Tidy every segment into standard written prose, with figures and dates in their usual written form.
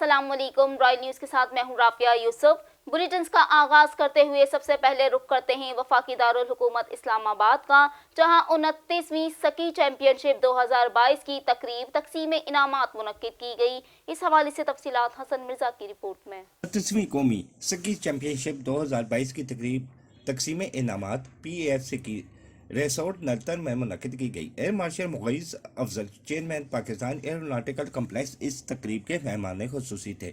السلام علیکم، Royal news کے ساتھ میں ہوں رافیہ یوسف۔ بلیٹنز کا آغاز کرتے ہوئے سب سے پہلے رخ کرتے ہیں وفاقی دارالحکومت اسلام آباد کا، جہاں 29ویں سکی چیمپئن شپ 2022 کی تقریب تقسیم انعامات منعقد کی گئی۔ اس حوالے سے تفصیلات حسن مرزا کی رپورٹ میں۔ 29ویں قومی سکی چیمپئن شپ 2022 کی تقریب تقسیم انعامات پی اے ایف سکی ریسورٹ نلتن میں منعقد کی گئی۔ ایئر مارشل مغیث افضل، چیئرمین پاکستان ایروناٹیکل کمپلیکس، اس تقریب کے مہمان خصوصی تھے۔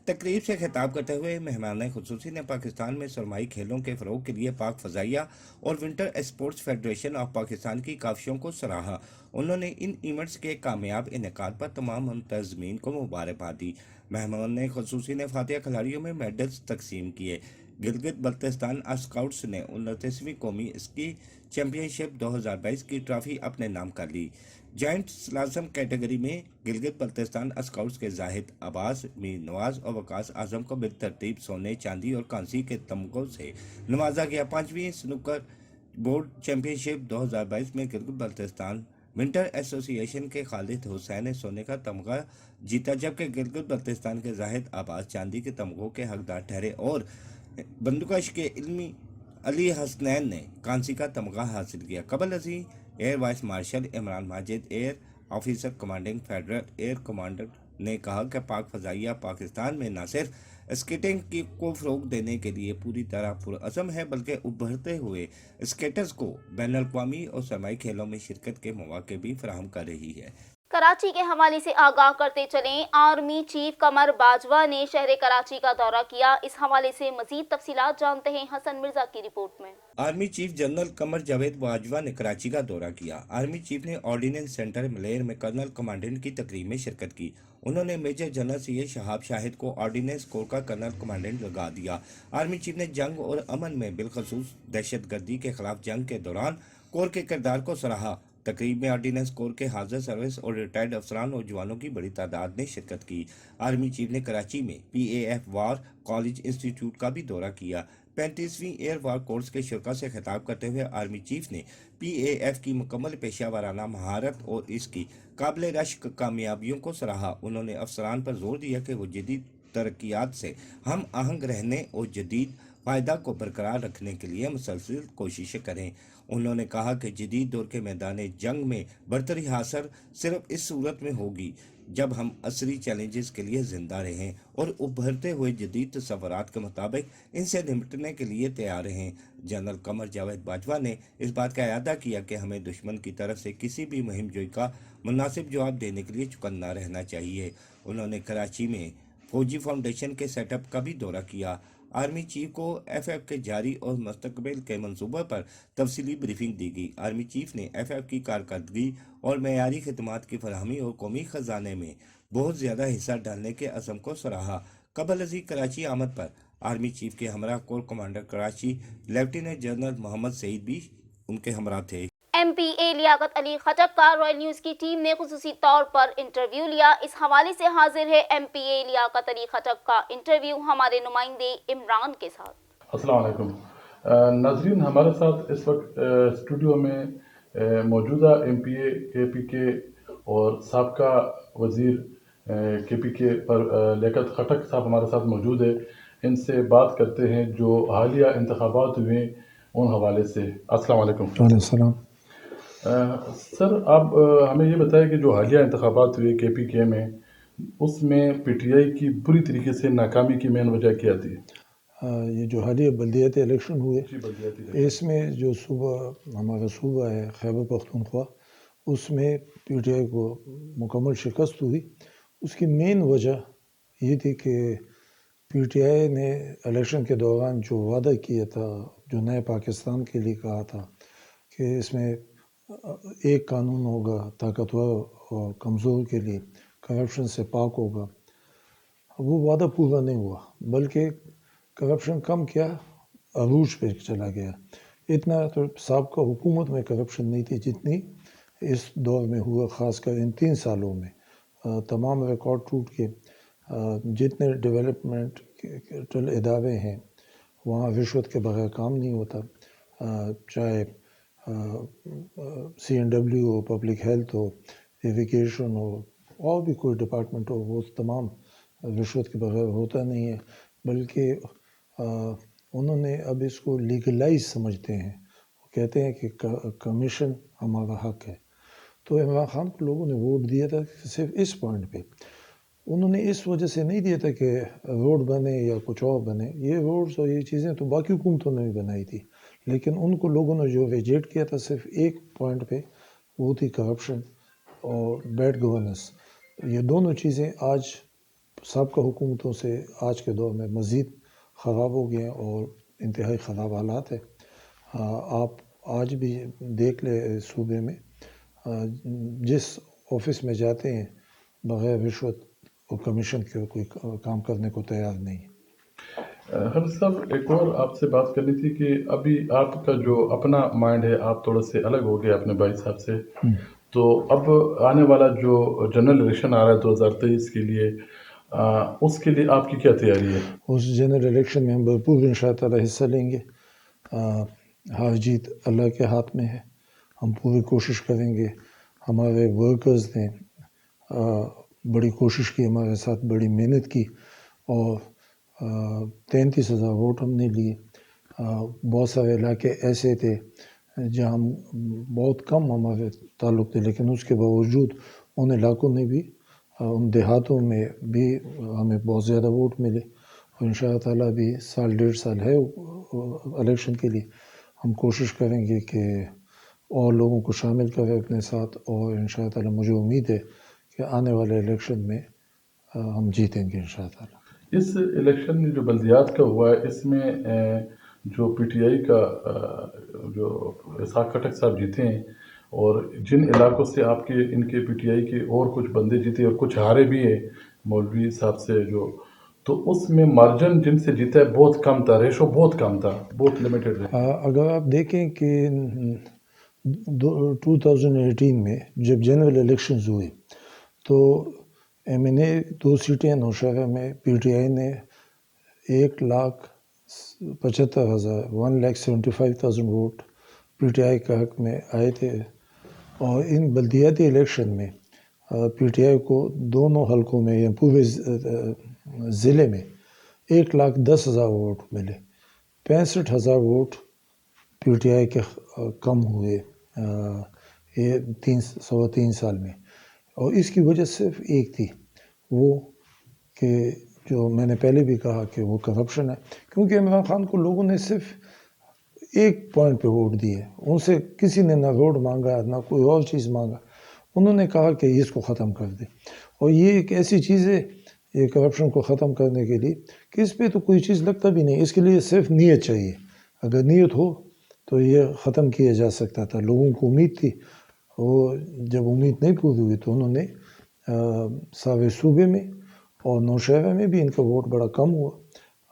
تقریب سے خطاب کرتے ہوئے مہمان خصوصی نے پاکستان میں سرمائی کھیلوں کے فروغ کے لیے پاک فضائیہ اور winter sports federation of Pakistan کی کاوشوں کو سراہا۔ انہوں نے ان ایونٹس کے کامیاب انعقاد پر تمام منتظمین کو مبارکباد دی۔ مہمان خصوصی نے فاتح کھلاڑیوں میں میڈلز تقسیم کیے۔ گلگت بلتستان اسکاؤٹس نے 29ویں قومی اسکی چیمپئن شپ 2022 کی ٹرافی اپنے نام کر لی۔ جائنٹ سلالم کیٹیگری میں گلگت بلتستان اسکاؤٹس کے زاہد، عباس، میر نواز اور وقاص اعظم کو بالترتیب سونے، چاندی اور کانسی کے تمغوں سے نوازا گیا۔ 5ویں سنوکر بورڈ چیمپئن شپ 2022 میں گلگت بلتستان ونٹر ایسوسی ایشن کے خالد حسین نے سونے کا تمغہ جیتا، جبکہ گلگت بلتستان کے زاہد عباس چاندی کے تمغوں کے حقدار ٹھہرے اور بندوقش کے علمی علی حسنین نے کانسی کا تمغہ حاصل کیا۔ قبل ازیں air vice marshal Imran Majid, air officer commanding federal air commander نے کہا کہ پاک فضائیہ پاکستان میں نہ صرف اسکیٹنگ کو فروغ دینے کے لیے پوری طرح پرعزم ہے، بلکہ ابھرتے ہوئے اسکیٹرز کو بین الاقوامی اور سرمائی کھیلوں میں شرکت کے مواقع بھی فراہم کر رہی ہے۔ کراچی کے حوالے سے آگاہ کرتے چلیں، آرمی چیف قمر باجوہ نے شہر کراچی کا دورہ کیا۔ اس حوالے سے مزید تفصیلات جانتے ہیں حسن مرزا کی رپورٹ میں۔ Army chief general Qamar Javed Bajwa نے کراچی کا دورہ کیا۔ آرمی چیف نے آرڈیننس سینٹر ملیر میں کرنل کمانڈنٹ کی تقریب میں شرکت کی۔ انہوں نے میجر جنرل سید شہاب شاہد کو آرڈیننس کور کا کرنل کمانڈنٹ لگا دیا۔ آرمی چیف نے جنگ اور امن میں بالخصوص دہشت گردی کے خلاف جنگ کے دوران کور کے کردار کو سراہا۔ تقریب میں آرڈیننس کور کے حاضر سروس اور ریٹائرڈ افسران اور جوانوں کی بڑی تعداد نے شرکت کی۔ آرمی چیف نے کراچی میں P A F war college institute کا بھی دورہ کیا۔ 35ویں ایئر وار کورس کے شرکاء سے خطاب کرتے ہوئے آرمی چیف نے پی اے ایف کی مکمل پیشہ ورانہ مہارت اور اس کی قابل رشک کامیابیوں کو سراہا۔ انہوں نے افسران پر زور دیا کہ وہ جدید ترقیات سے ہم آہنگ رہنے اور جدید فائدہ کو برقرار رکھنے کے لیے مسلسل کوششیں کریں۔ انہوں نے کہا کہ جدید دور کے میدان جنگ میں برتری حاصل صرف اس صورت میں ہوگی جب ہم عصری چیلنجز کے لیے زندہ رہیں اور ابھرتے ہوئے جدید تصورات کے مطابق ان سے نمٹنے کے لیے تیار رہیں۔ جنرل قمر جاوید باجوہ نے اس بات کا اعادہ کیا کہ ہمیں دشمن کی طرف سے کسی بھی مہم جوئی کا مناسب جواب دینے کے لیے چوکنا رہنا چاہیے۔ انہوں نے کراچی میں فوجی فاؤنڈیشن کے سیٹ اپ کا بھی دورہ کیا۔ آرمی چیف کو ایف ایف کے جاری اور مستقبل کے منصوبہ پر تفصیلی بریفنگ دی گئی۔ آرمی چیف نے ایف ایف کی کارکردگی اور معیاری خدمات کی فراہمی اور قومی خزانے میں بہت زیادہ حصہ ڈالنے کے عزم کو سراہا۔ قبل ازیں کراچی آمد پر آرمی چیف کے ہمراہ corps commander Karachi lieutenant general Muhammad Saeed بھی ان کے ہمراہ تھے۔ ایم پی اے لیاقت علی خٹک کا رائل نیوز کی ٹیم نے خصوصی طور پر انٹرویو لیا۔ اس حوالے سے حاضر ہے ایم پی اے لیاقت علی خٹک کا انٹرویو ہمارے نمائندے عمران کے ساتھ۔ السلام علیکم ناظرین، ہمارے ساتھ اس وقت اسٹوڈیو میں موجودہ ایم پی اے کے پی کے اور سابقہ وزیر کے پی کے پر لیاقت خٹک صاحب ہمارے ساتھ موجود ہے۔ ان سے بات کرتے ہیں جو حالیہ انتخابات ہوئے ان حوالے سے۔ السلام علیکم۔ وعلیکم السلام۔ سر، آپ ہمیں یہ بتائیں کہ جو حالیہ انتخابات ہوئے کے پی کے میں، اس میں پی ٹی آئی کی بری طریقے سے ناکامی کی مین وجہ کیا تھی؟ یہ جو حالیہ بلدیاتی الیکشن ہوئے، اس میں جو صوبہ ہمارا صوبہ ہے خیبر پختونخوا، اس میں پی ٹی آئی کو مکمل شکست ہوئی۔ اس کی مین وجہ یہ تھی کہ پی ٹی آئی نے الیکشن کے دوران جو وعدہ کیا تھا، جو نئے پاکستان کے لیے کہا تھا کہ اس میں ایک قانون ہوگا طاقتور اور کمزور کے لیے، کرپشن سے پاک ہوگا، وہ وعدہ پورا نہیں ہوا، بلکہ کرپشن کم کیا، عروج پہ چلا گیا۔ اتنا تو سابقہ حکومت میں کرپشن نہیں تھی جتنی اس دور میں ہوا، خاص کر ان 3 سالوں میں۔ تمام ریکارڈ ٹوٹ کے جتنے ڈیولپمنٹ ادارے ہیں وہاں رشوت کے بغیر کام نہیں ہوتا، چاہے سی این ڈبلیو ہو، پبلک ہیلتھ ہو، ایویکیشن ہو، اور بھی کوئی ڈپارٹمنٹ ہو، وہ تمام رشوت کے بغیر ہوتا نہیں ہے، بلکہ انہوں نے اب اس کو لیگلائز سمجھتے ہیں. وہ کہتے ہیں کہ کمیشن ہمارا حق ہے. تو عمران خان کو لوگوں نے ووٹ دیا تھا صرف اس پوائنٹ پہ. انہوں نے اس وجہ سے نہیں دیا تھا کہ روڈ بنے یا کچھ اور بنے. یہ روڈز اور یہ چیزیں تو باقی حکومتوں نے بھی بنائی تھی، لیکن ان کو لوگوں نے جو ریجیکٹ کیا تھا صرف ایک پوائنٹ پہ، وہ تھی کرپشن اور بیڈ گورننس. یہ دونوں چیزیں آج سابقہ حکومتوں سے آج کے دور میں مزید خراب ہو گئے ہیں اور انتہائی خراب حالات ہے. آپ آج بھی دیکھ لیں صوبے میں جس آفس میں جاتے ہیں بغیر رشوت اور کمیشن کے کوئی کام کرنے کو تیار نہیں. حافظ صاحب، ایک اور آپ سے بات کرنی تھی کہ ابھی آپ کا جو اپنا مائنڈ ہے، آپ تھوڑا سے الگ ہو گئے اپنے بھائی صاحب سے. تو اب آنے والا جو جنرل الیکشن آ رہا ہے 2023 کے لیے، اس کے لیے آپ کی کیا تیاری ہے؟ اس جنرل الیکشن میں ہم بھرپور ان شاء تعالیٰ حصہ لیں گے. ہار جیت اللہ کے ہاتھ میں ہے. ہم پوری کوشش کریں گے. ہمارے ورکرز نے بڑی کوشش کی، ہمارے ساتھ بڑی محنت کی، اور 33,000 ووٹ ہم نے لیے. بہت سارے علاقے ایسے تھے جہاں ہم بہت کم ہمارے تعلق تھے، لیکن اس کے باوجود ان علاقوں نے بھی، ان دیہاتوں میں بھی ہمیں بہت زیادہ ووٹ ملے. اور ان شاء تعالیٰ بھی سال 1.5 سال ہے الیکشن کے لیے. ہم کوشش کریں گے کہ اور لوگوں کو شامل کریں اپنے ساتھ، اور ان شاء تعالیٰ مجھے امید ہے کہ آنے والے الیکشن میں ہم جیتیں گے ان شاء تعالیٰ. اس الیکشن میں جو بلدیات کا ہوا ہے، اس میں جو پی ٹی آئی کا جو اسحاق خٹک صاحب جیتے ہیں، اور جن علاقوں سے آپ کے ان کے پی ٹی آئی کے اور کچھ بندے جیتے اور کچھ ہارے بھی ہیں مولوی صاحب سے، جو تو اس میں مارجن جن سے جیتا ہے بہت کم تھا، ریشو بہت کم تھا، بہت لمیٹڈ رہا. اگر آپ دیکھیں کہ 2018 میں جب جنرل الیکشنز ہوئے تو ایم این اے 2 سیٹیں نوشہرہ میں پی ٹی آئی نے 1,75,000 ووٹ پی ٹی آئی کے حق میں آئے تھے. اور ان بلدیاتی الیکشن میں پی ٹی آئی کو دونوں حلقوں میں یا پورے ضلع میں 1,10,000 ووٹ ملے. 65,000 ووٹ پی ٹی آئی کے کم ہوئے یہ 3 سال میں. اور اس کی وجہ صرف ایک تھی، وہ کہ جو میں نے پہلے بھی کہا کہ وہ کرپشن ہے. کیونکہ عمران خان کو لوگوں نے صرف ایک پوائنٹ پہ ووٹ دیے. ان سے کسی نے نہ روڈ مانگا نہ کوئی اور چیز مانگا. انہوں نے کہا کہ اس کو ختم کر دے. اور یہ ایک ایسی چیز ہے یہ کرپشن کو ختم کرنے کے لیے کہ اس پہ تو کوئی چیز لگتا بھی نہیں. اس کے لیے صرف نیت چاہیے. اگر نیت ہو تو یہ ختم کیا جا سکتا تھا. لوگوں کو امید تھی، وہ جب امید نہیں پوری ہوئی تو انہوں نے سارے صوبے میں اور نوشہرہ میں بھی ان کا ووٹ بڑا کم ہوا،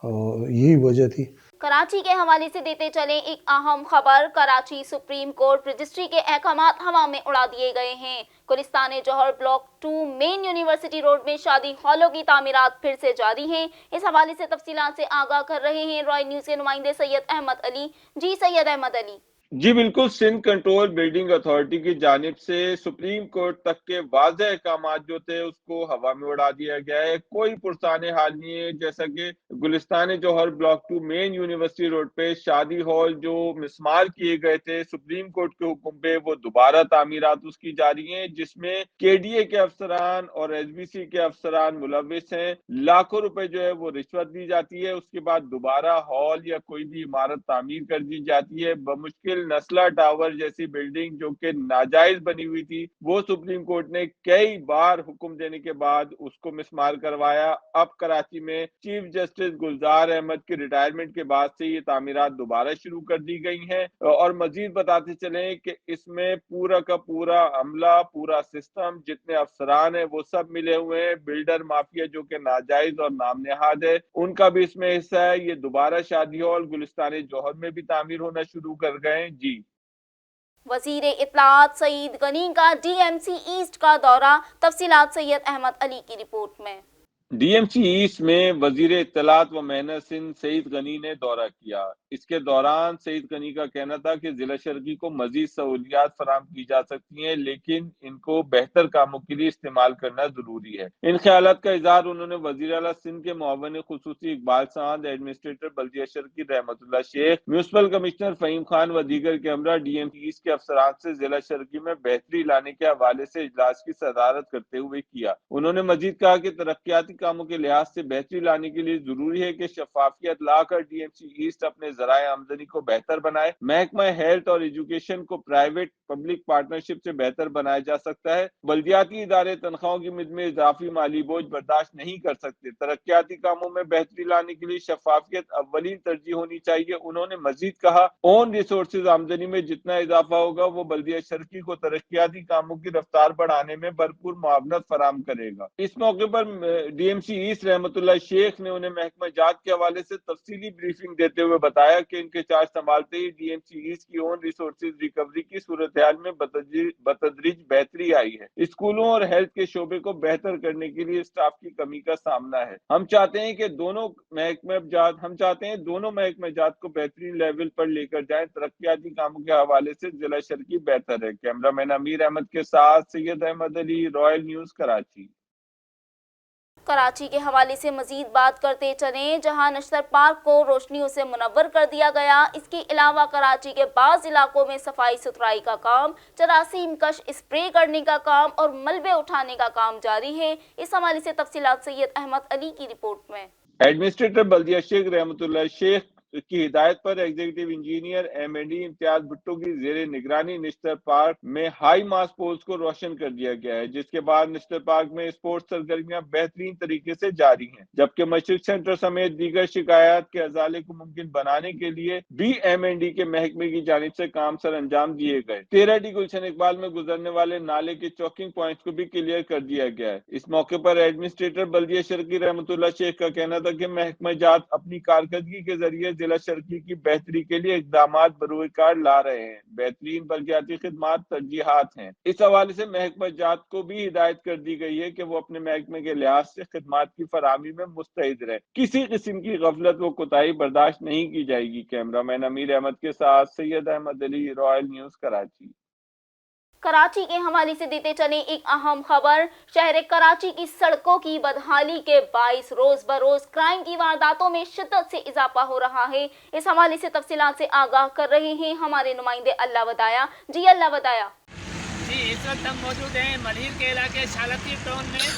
اور یہی وجہ تھی. کراچی کے حوالے سے دیتے چلیں ایک اہم خبر. کراچی سپریم کورٹ رجسٹری کے احکامات ہوا میں اڑا دیے گئے ہیں. گلستان جوہر بلاک 2 مین یونیورسٹی روڈ میں شادی ہالوں کی تعمیرات پھر سے جاری ہیں. اس حوالے سے تفصیلات سے آگاہ کر رہے ہیں رائے نیوز کے نمائندے سید احمد علی. جی سید احمد علی. جی بالکل، سندھ کنٹرول بلڈنگ اتھارٹی کی جانب سے سپریم کورٹ تک کے واضح احکامات جو تھے اس کو ہوا میں اڑا دیا گیا ہے. کوئی پرسان حال نہیں ہے. جیسا کہ گلستان جوہر بلاک 2 مین یونیورسٹی روڈ پہ شادی ہال جو مسمار کیے گئے تھے سپریم کورٹ کے حکم پہ، وہ دوبارہ تعمیرات اس کی جاری ہیں، جس میں کے ڈی اے کے افسران اور ایس بی سی کے افسران ملوث ہیں. لاکھوں روپے جو ہے وہ رشوت دی جاتی ہے. اس کے بعد دوبارہ ہال یا کوئی بھی عمارت تعمیر کر دی جاتی ہے. بمشکل نسلہ ٹاور جیسی بلڈنگ جو کہ ناجائز بنی ہوئی تھی، وہ سپریم کورٹ نے کئی بار حکم دینے کے بعد اس کو مسمار کروایا. اب کراچی میں چیف جسٹس گلزار احمد کی ریٹائرمنٹ کے بعد سے یہ تعمیرات دوبارہ شروع کر دی گئی ہیں. اور مزید بتاتے چلیں کہ اس میں پورا کا پورا عملہ، پورا سسٹم، جتنے افسران ہیں وہ سب ملے ہوئے ہیں. بلڈر مافیا جو کہ ناجائز اور نام نہاد ہے، ان کا بھی اس میں حصہ ہے. یہ دوبارہ شادی ہال گلستان جوہر میں بھی تعمیر ہونا شروع کر گئے. جی، وزیر اطلاعات سعید غنی کا ڈی ایم سی ایسٹ کا دورہ. تفصیلات سید احمد علی کی رپورٹ میں. DMC ایسٹ میں وزیر اطلاعات و محنت سندھ سعید غنی نے دورہ کیا۔ اس کے دوران سعید غنی کا کہنا تھا کہ ضلع شرقی کو مزید سہولیات فراہم کی جا سکتی ہیں، لیکن ان کو بہتر کاموں کے لیے استعمال کرنا ضروری ہے۔ ان خیالات کا اظہار انہوں نے وزیر اعلیٰ سندھ کے معاون خصوصی اقبال سعد، ایڈمنسٹریٹر بلدیہ شرقی رحمت اللہ شیخ، میونسپل کمشنر فہیم خان و دیگر کے ہمراہ DMC ایسٹ کے افسران سے ضلع شرقی میں بہتری لانے کے حوالے سے اجلاس کی صدارت کرتے ہوئے کیا۔ انہوں نے مزید کہا کہ ترقیاتی کاموں کے لحاظ سے بہتری لانے کے لیے ضروری ہے کہ شفافیت لا کر DMC ایسٹ اپنے ذرائع آمدنی کو بہتر بنائے۔ محکمہ ہیلتھ اور ایجوکیشن کو پرائیویٹ پبلک پارٹنرشپ سے بہتر بنایا جا سکتا ہے۔ بلدیاتی ادارے تنخواہوں کی مد میں اضافی مالی بوجھ برداشت نہیں کر سکتے۔ ترقیاتی کاموں میں بہتری لانے کے لیے شفافیت اولین ترجیح ہونی چاہیے۔ انہوں نے مزید کہا اون ریسورسز آمدنی میں جتنا اضافہ ہوگا وہ بلدیہ شرقی کو ترقیاتی کاموں کی رفتار بڑھانے میں بھرپور معاونت فراہم کرے گا۔ اس موقع پر DMC ایسٹ رحمت اللہ شیخ نے انہیں محکمہ جات کے حوالے سے تفصیلی بریفنگ دیتے ہوئے بتایا کہ ان کے چارج سنبھالتے ہی DMC ایسٹ کی اون ریسورسز ریکوری کی صورتحال میں بتدریج بہتری آئی ہے۔ اسکولوں اور ہیلتھ کے شعبے کو بہتر کرنے کے لیے اسٹاف کی کمی کا سامنا ہے۔ ہم چاہتے ہیں دونوں محکمہ جات کو بہترین لیول پر لے کر جائیں۔ ترقیاتی کاموں کے حوالے سے ضلع شرقی بہتر ہے۔ کیمرہ مین امیر احمد کے ساتھ سید احمد علی، رائل نیوز کراچی۔ کراچی کے حوالے سے مزید بات کرتے چلیں، جہاں نشتر پارک کو روشنیوں سے منور کر دیا گیا۔ اس کے علاوہ کراچی کے بعض علاقوں میں صفائی ستھرائی کا کام، جراثیم کش اسپرے کرنے کا کام اور ملبے اٹھانے کا کام جاری ہے۔ اس حوالے سے تفصیلات سید احمد علی کی رپورٹ میں۔ ایڈمنسٹریٹر بلدیہ شیخ رحمت اللہ شیخ کی ہدایت پر ایگزیکٹو انجینئر M&E امتیاز بھٹو کی زیر نگرانی نشتر پارک میں ہائی ماس پولز کو روشن کر دیا گیا ہے، جس کے بعد نشتر پارک میں اسپورٹس سرگرمیاں بہترین طریقے سے جاری ہیں، جبکہ مشرق سینٹر سمیت دیگر شکایات کے ازالے کو ممکن بنانے کے لیے بھی M&E کے محکمے کی جانب سے کام سر انجام دیے گئے۔ 13D گلشن اقبال میں گزرنے والے نالے کے چوکنگ پوائنٹس کو بھی کلیئر کر دیا گیا ہے۔ اس موقع پر ایڈمنسٹریٹر بلدیہ شرقی رحمت اللہ شیخ کا کہنا تھا کہ محکمہ جات اپنی کارکردگی کے ذریعے ضلع شرقی کی بہتری کے لیے اقدامات بروئے کار لا رہے ہیں۔ بہترین بلدیاتی خدمات ترجیحات ہیں۔ اس حوالے سے محکمہ جات کو بھی ہدایت کر دی گئی ہے کہ وہ اپنے محکمے کے لحاظ سے خدمات کی فراہمی میں مستعد رہیں۔ کسی قسم کی غفلت و کوتاہی برداشت نہیں کی جائے گی۔ کیمرہ مین امیر احمد کے ساتھ سید احمد علی، رائل نیوز کراچی۔ کراچی کے حوالے سے دیتے چلیں ایک اہم خبر، شہر کراچی کی سڑکوں کی بدحالی کے باعث روز بروز کرائم کی وارداتوں میں شدت سے اضافہ ہو رہا ہے۔ اس حوالے سے تفصیلات سے آگاہ کر رہے ہیں ہمارے نمائندے اللہ ودایا۔ جی اللہ ودایا۔ جی اس وقت ہم موجود ہیں ملیر کے علاقے شالتی ٹاؤن میں،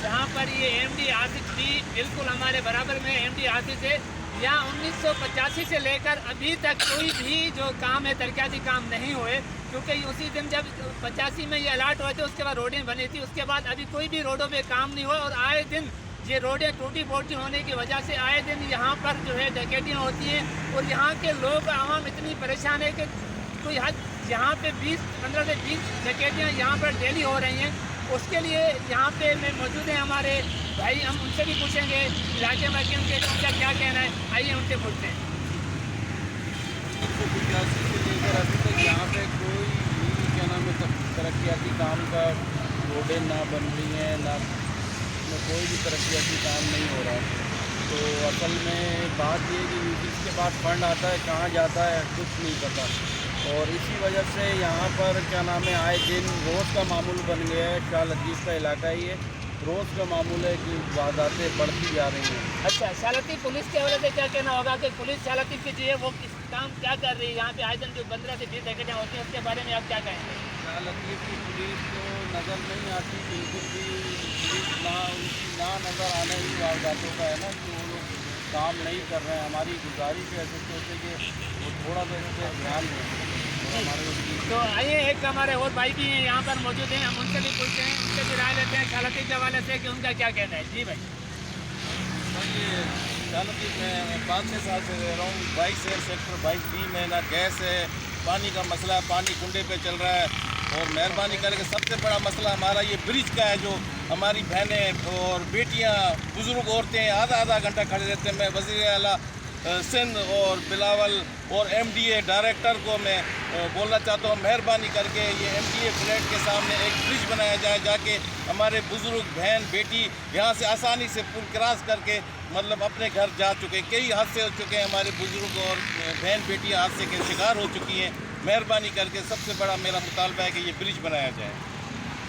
جہاں پر یہ MD آصف بھی بالکل ہمارے برابر میں MD آصف ہے۔ یہاں 1985 سے لے کر ابھی تک کوئی بھی جو کام ہے ترقیاتی کام نہیں ہوئے، کیونکہ اسی دن جب 85 میں یہ الاٹ ہوئے تھے اس کے بعد روڈیں بنی تھی، اس کے بعد ابھی کوئی بھی روڈوں پہ کام نہیں ہوا، اور آئے دن یہ روڈیں ٹوٹی پھوٹی ہونے کی وجہ سے آئے دن یہاں پر جو ہے ڈکیتیاں ہوتی ہیں، اور یہاں کے لوگ عوام اتنی پریشان ہے کہ کوئی حد یہاں پہ 15 سے 20 ڈکیتیاں یہاں پر ڈیلی ہو رہی ہیں۔ اس کے لیے یہاں پہ میں موجود ہیں ہمارے بھائی، ہم ان سے بھی پوچھیں گے علاقے میں کہ ان کا کیا کہنا ہے، آئیے ان سے پوچھتے ہیں۔ 1985 سے لے کر ابھی تک یہاں پہ کوئی بھی کیا نام ہے ترقیاتی کام کا روڈیں نہ بن رہی ہیں، نہ کوئی بھی ترقیاتی کام نہیں ہو رہا۔ تو اصل میں بات یہ کہ اس کے بعد فنڈ آتا ہے کہاں جاتا ہے کچھ نہیں پتا، اور اسی وجہ سے یہاں پر کیا نام ہے آئے دن روز کا معمول بن گیا ہے۔ شاہ لطیف کا علاقہ ہی ہے، روز کا معمول ہے کہ وارداتیں بڑھتی جا رہی ہیں۔ اچھا، شاہ لطیف پولیس کے حوالے سے کیا کہنا ہوگا کہ پولیس شاہ لطیف کی جو ہے وہ کام کیا کر رہی ہے؟ یہاں پہ آئے دن جو 15 سے 20 ڈکیتیاں ہوتی ہیں اس کے بارے میں آپ کیا کہیں گے؟ شاہ لطیف کی پولیس تو نظر نہیں آتی بالکل بھی، پولیس ان کی نہ نظر آنے ہی وارداتوں کا ہے نا کہ وہ لوگ کام نہیں کر رہے ہیں۔ ہماری گزارش ہے ایسے ہوتے کہ وہ تھوڑا سا اس پہ دھیان دیں۔ تو آئیے ایک ہمارے اور بھائی بھی ہیں یہاں پر موجود ہیں، ہم ان سے بھی پوچھتے ہیں، ان سے بھی رائے لیتے ہیں شاہ لطیف کے حوالے سے کہ ان کا کیا کہنا ہے۔ جی بھائی۔ شاہ لطیف میں 5-6 سال سے رہ رہا ہوں، 22 سیکٹر 22B میں نہ گیس ہے، پانی کا مسئلہ ہے، پانی کنڈے پہ چل رہا ہے، اور مہربانی کر کے سب سے بڑا مسئلہ ہمارا یہ برج کا ہے، جو ہماری بہنیں اور بیٹیاں بزرگ عورتیں آدھا گھنٹہ کھڑے رہتے ہیں۔ میں وزیر اعلیٰ سندھ اور بلاول اور MDA ڈائریکٹر کو میں बोलना चाहता हूँ, मेहरबानी करके ये MDA फ्लैट के सामने एक ब्रिज बनाया जाए, जाके हमारे बुजुर्ग बहन बेटी यहाँ से आसानी से पुल क्रॉस करके मतलब अपने घर जा चुके। कई हादसे हो चुके हैं, हमारे बुजुर्ग और बहन बेटियाँ हादसे के शिकार हो चुकी हैं। मेहरबानी करके सबसे बड़ा मेरा मुतालबा है कि ये ब्रिज बनाया जाए।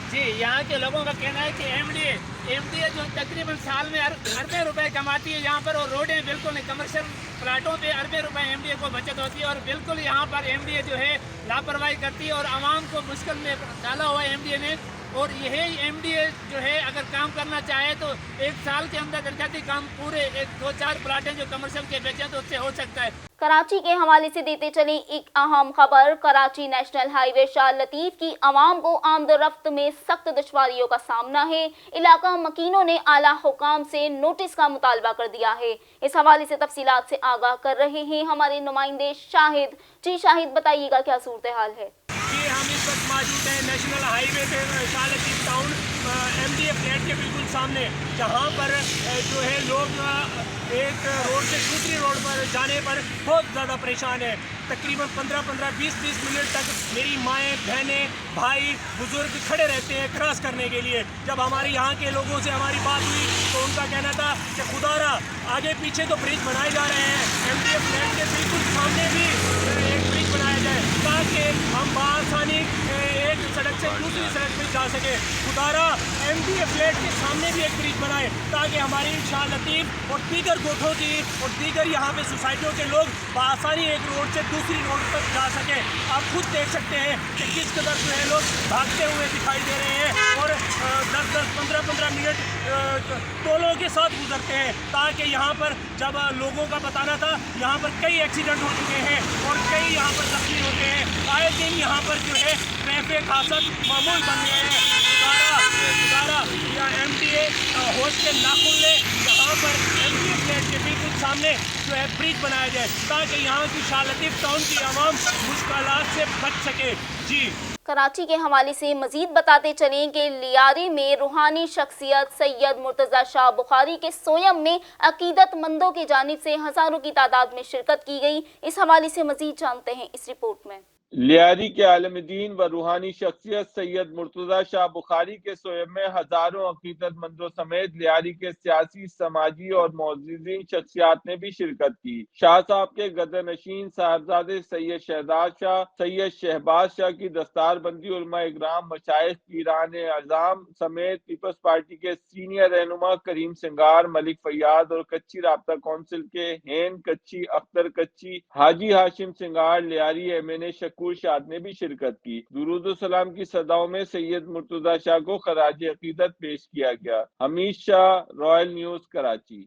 जी, यहाँ के लोगों का कहना है कि एमडीए जो तकरीबन साल में अरबे रुपए कमाती है यहाँ पर, और रोडें बिल्कुल नहीं, कमर्शियल प्लाटों पे अरबे रुपए एमडीए को बचत होती है, और बिल्कुल यहाँ पर एमडीए जो है लापरवाही करती है और आवाम को मुश्किल में डाला हुआ है एमडीए ने। और यही एमडीए जो है अगर काम करना चाहे तो एक साल के अंदर जाती काम पूरे 1-2-4 प्लाटें जो कमर्शियल के बेचे तो उससे हो सकता है। कराची के हवाले से देते चले एक अहम खबर। कराची नेशनल हाईवे शाह लतीफ की आवाम को आमदोरफ्त में सख्त दुश्वारियों का सामना है। इलाका मकीनों ने आला हुकाम से नोटिस का मुतालबा कर दिया है। इस हवाले से तफसीलात से आगाह कर रहे हैं हमारे नुमाइंदे शाहिद। जी शाहिद, बताइएगा क्या सूरत हाल है? जी, हम इस वक्त मौजूद हैं नेशनल हाईवे पे Shah Latif town MDA flat के बिल्कुल सामने, जहाँ पर जो है लोग एक रोड से दूसरी रोड पर जाने पर बहुत ज़्यादा परेशान है। तकरीबन 15-20 मिनट तक मेरी माएँ, बहनें, भाई, बुजुर्ग खड़े रहते हैं क्रॉस करने के लिए। जब हमारे यहाँ के लोगों से हमारी बात हुई तो उनका कहना था कि खुदारा आगे पीछे तो ब्रिज बनाए जा रहे हैं, एमडीए फ्लैट के बिल्कुल सामने भी एक ब्रिज बनाया जाए ताकि हम बआसानी एक सड़क से दूसरी सड़क पर जा सके। खुदारा एमडीए फ्लैट के सामने भी एक ब्रिज बनाए ताकि हमारी शाह लतीफ और दीगर गोठों की और दीगर यहाँ पे सोसाइटियों के लोग बआसानी एक रोड से दूसरी रोड तक जा सके। आप खुद देख सकते हैं कि किस कदर जो है लोग भागते हुए दिखाई दे रहे हैं और 10-10, 15-15 मिनट टोलों के साथ गुजरते हैं, ताकि यहाँ पर जब लोगों का बताना था यहाँ पर कई एक्सीडेंट हो चुके हैं और कई यहाँ पर जख्मी होते हैं। आए दिन यहाँ पर जो है ट्रैफिक हादसे मामूल बन गए हैं। खुदारा या एमडीए होश के नाखुन ले, यहाँ पर एमडीए फ्लैट के बिल्कुल सामने जो है ब्रिज बनाया जाए ताकि यहाँ की शाह लतीफ टाउन की आवाम मुश्किलात से बच सके। जी, कराची के हवाले से मजीद बताते चलें कि लियारी में रूहानी शख्सियत सैयद मुर्तज़ा शाह बुखारी के सोयम में अकीदतमंदों की जानिब से हज़ारों की तादाद में शिरकत की गई। इस हवाले से मजीद जानते हैं इस रिपोर्ट में। लियारी के आलम दीन व रूहानी शख्सियत सैयद मुर्तज़ा शाह बुखारी के सोयम में हजारों अकीदतमंदों समेत लियारी के सियासी, समाजी और मोअज़्ज़िज़ीन शख्सियात ने भी शिरकत की। शाह साहब के गदर नशीन साहबजादे सैयद शहजाद शाह, सैयद शहबाज शाह की दस्तारबंदी, उलमा इकराम, मशाइख, पीरान आज़ाम समेत पीपल्स पार्टी के सीनियर रहनुमा करीम सिंगार, मलिक फैयाद और कच्ची राब्ता कौंसिल के हेन कच्ची, अख्तर कच्ची, हाजी हाशिम सिंगार, लियारी एमएनए शकूर शाद ने भी शिरकत की। दुरूद सलाम की सदाओं में सैयद मुर्तज़ा शाह को खराज अकीदत पेश किया गया। Hamid Shah, royal news, Karachi.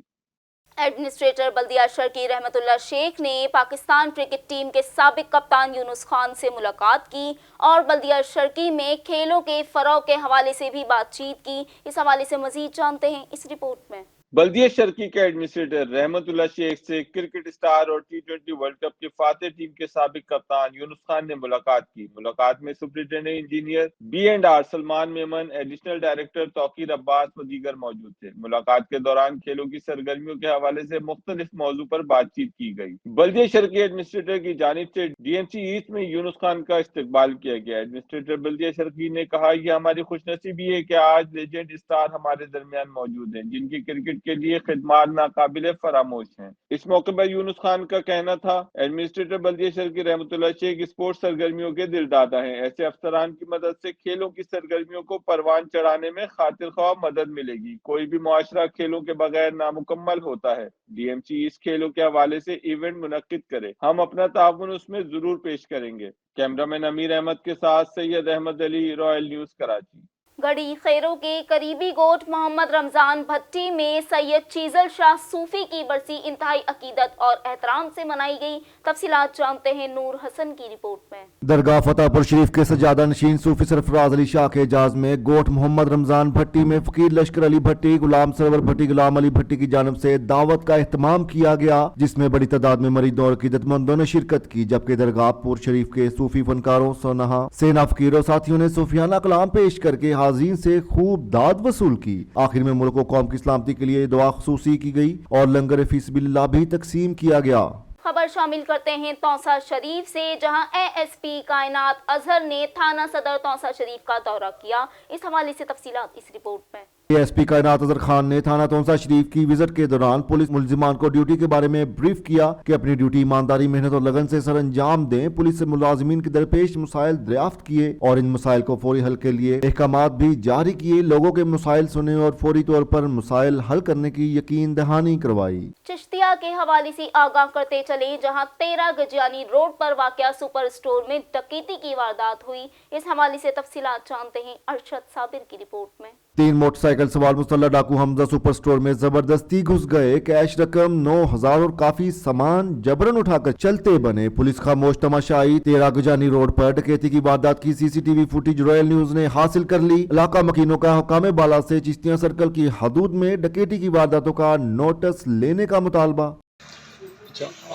Administrator बल्दिया शर्की रहमतुल्लाह शेख ने पाकिस्तान क्रिकेट टीम के साबिक कप्तान यूनुस खान से मुलाकात की और बल्दिया शर्की में खेलों के फरोग के हवाले से भी बातचीत की। इस हवाले से मजीद जानते हैं इस रिपोर्ट में। बल्दिया शर्की के एडमिनिस्ट्रेटर रहमतुल्लाह शेख से क्रिकेट स्टार और T20 वर्ल्ड कप के फातेह टीम के साबिक कप्तान यूनुस खान ने मुलाकात की। मुलाकात में superintendent engineer B&R Salman Memon, additional director Tauqeer Abbas व दीगर मौजूद थे। मुलाकात के दौरान खेलों की सरगर्मियों के हवाले से मुख्तलिफ मौजू पर बातचीत की गई। बल्दिया शर्की एडमिनिस्ट्रेटर की जानिब से DMC ईस्ट में यूनुस खान का इस्तकबाल किया गया। एडमिनिस्ट्रेटर बल्दिया शर्की ने कहा, यह हमारी खुशनसीबी है कि आज लेजेंड स्टार हमारे दरमियान मौजूद हैं जिनकी क्रिकेट के लिए खिदमात नाकाबिले फरामोश हैं। इस मौके पर यूनुस खान का कहना था, एडमिनिस्ट्रेटर बल्दिया शर्की रहमतुल्लाह शेख स्पोर्ट्स सरगर्मियों के दिलदादा हैं। ऐसे अफसरान की मदद से खेलों की सरगर्मियों को परवान चढ़ाने में खातिर ख्वाह मदद मिलेगी। कोई भी मुआशरा खेलों के बगैर नामुकम्मल होता है। DMC इस खेलों के हवाले से इवेंट मुनक्किद करे, हम अपना ताउन उसमें जरूर पेश करेंगे। कैमरामैन अमीर अहमद के साथ सैयद अहमद अली, रॉयल न्यूज़, कराची। गढ़ी खैरों के करीबी गोट मोहम्मद रमजान भट्टी में सैयद चीजल शाह सूफी की बरसी इंतहाई अकीदत और एहतराम से मनाई गई। तफसीलात जानते हैं नूर हसन की रिपोर्ट में। दरगाह फतेहपुर शरीफ के सजादा नशीन सूफी सरफराज अली शाह के एजाज में गोट मोहम्मद रमजान भट्टी में फकीर लश्कर अली भट्टी, गुलाम सरवर भट्टी, गुलाम अली भट्टी की जानिब से दावत का एहतमाम किया गया, जिसमें बड़ी तादाद में मरीदों और अकीदतमंदों ने शिरकत की। जबकि दरगाहपुर शरीफ के सूफी फनकारों, सोनहा, सेना फकीरों साथियों ने सूफियाना कलाम पेश करके हाज़रीन से खूब दाद वसूल की। आखिर में मुल्क और कौम की सलामती के लिए दुआ खुसूसी की गई और लंगर फी सबिलिल्लाह भी तकसीम किया गया। खबर शामिल करते हैं तौसा शरीफ से, जहां एएसपी कायनात अजहर ने थाना सदर तौसा शरीफ का दौरा किया। इस हवाले से तफसीलात इस रिपोर्ट में। एएसपी कायनात अजहर खान ने थाना तौसा शरीफ की विजिट के दौरान पुलिस मुलजिमान को ड्यूटी के बारे में ब्रीफ किया कि अपनी ड्यूटी ईमानदारी, मेहनत और लगन से सर अंजाम दें। पुलिस से मुलाजिमीन के दरपेश मसाइल दरियाफ्त किए और इन मसाइल को फौरी हल के लिए अहकामात भी जारी किए। लोगों के मसाइल सुने और फौरी तौर पर मसाइल हल करने की यकीन दहानी करवाई। चिश्तिया के हवाले से आगाह करते चले, जहां 13 गजियानी रोड पर वाक़या सुपर स्टोर में डकैती की वारदात हुई। इस हवाले से तफसीलात जानते हैं अरशद साबिर की रिपोर्ट में। 3 मोटरसाइकिल सवार मुसल्लह डाकू हमजा सुपर स्टोर में जबरदस्ती घुस गए। कैश रकम 9,000 और काफी सामान जबरन उठाकर चलते बने। पुलिस खामोश तमाशाई। 13 गजानी रोड पर डकैती की वारदात की सीसीटीवी फुटेज रॉयल न्यूज ने हासिल कर ली। इलाका मकीनों का हुकाम बाला से चिश्तिया सर्कल की हदूद में डकैती की वारदातों का नोटिस लेने का मुतालबा।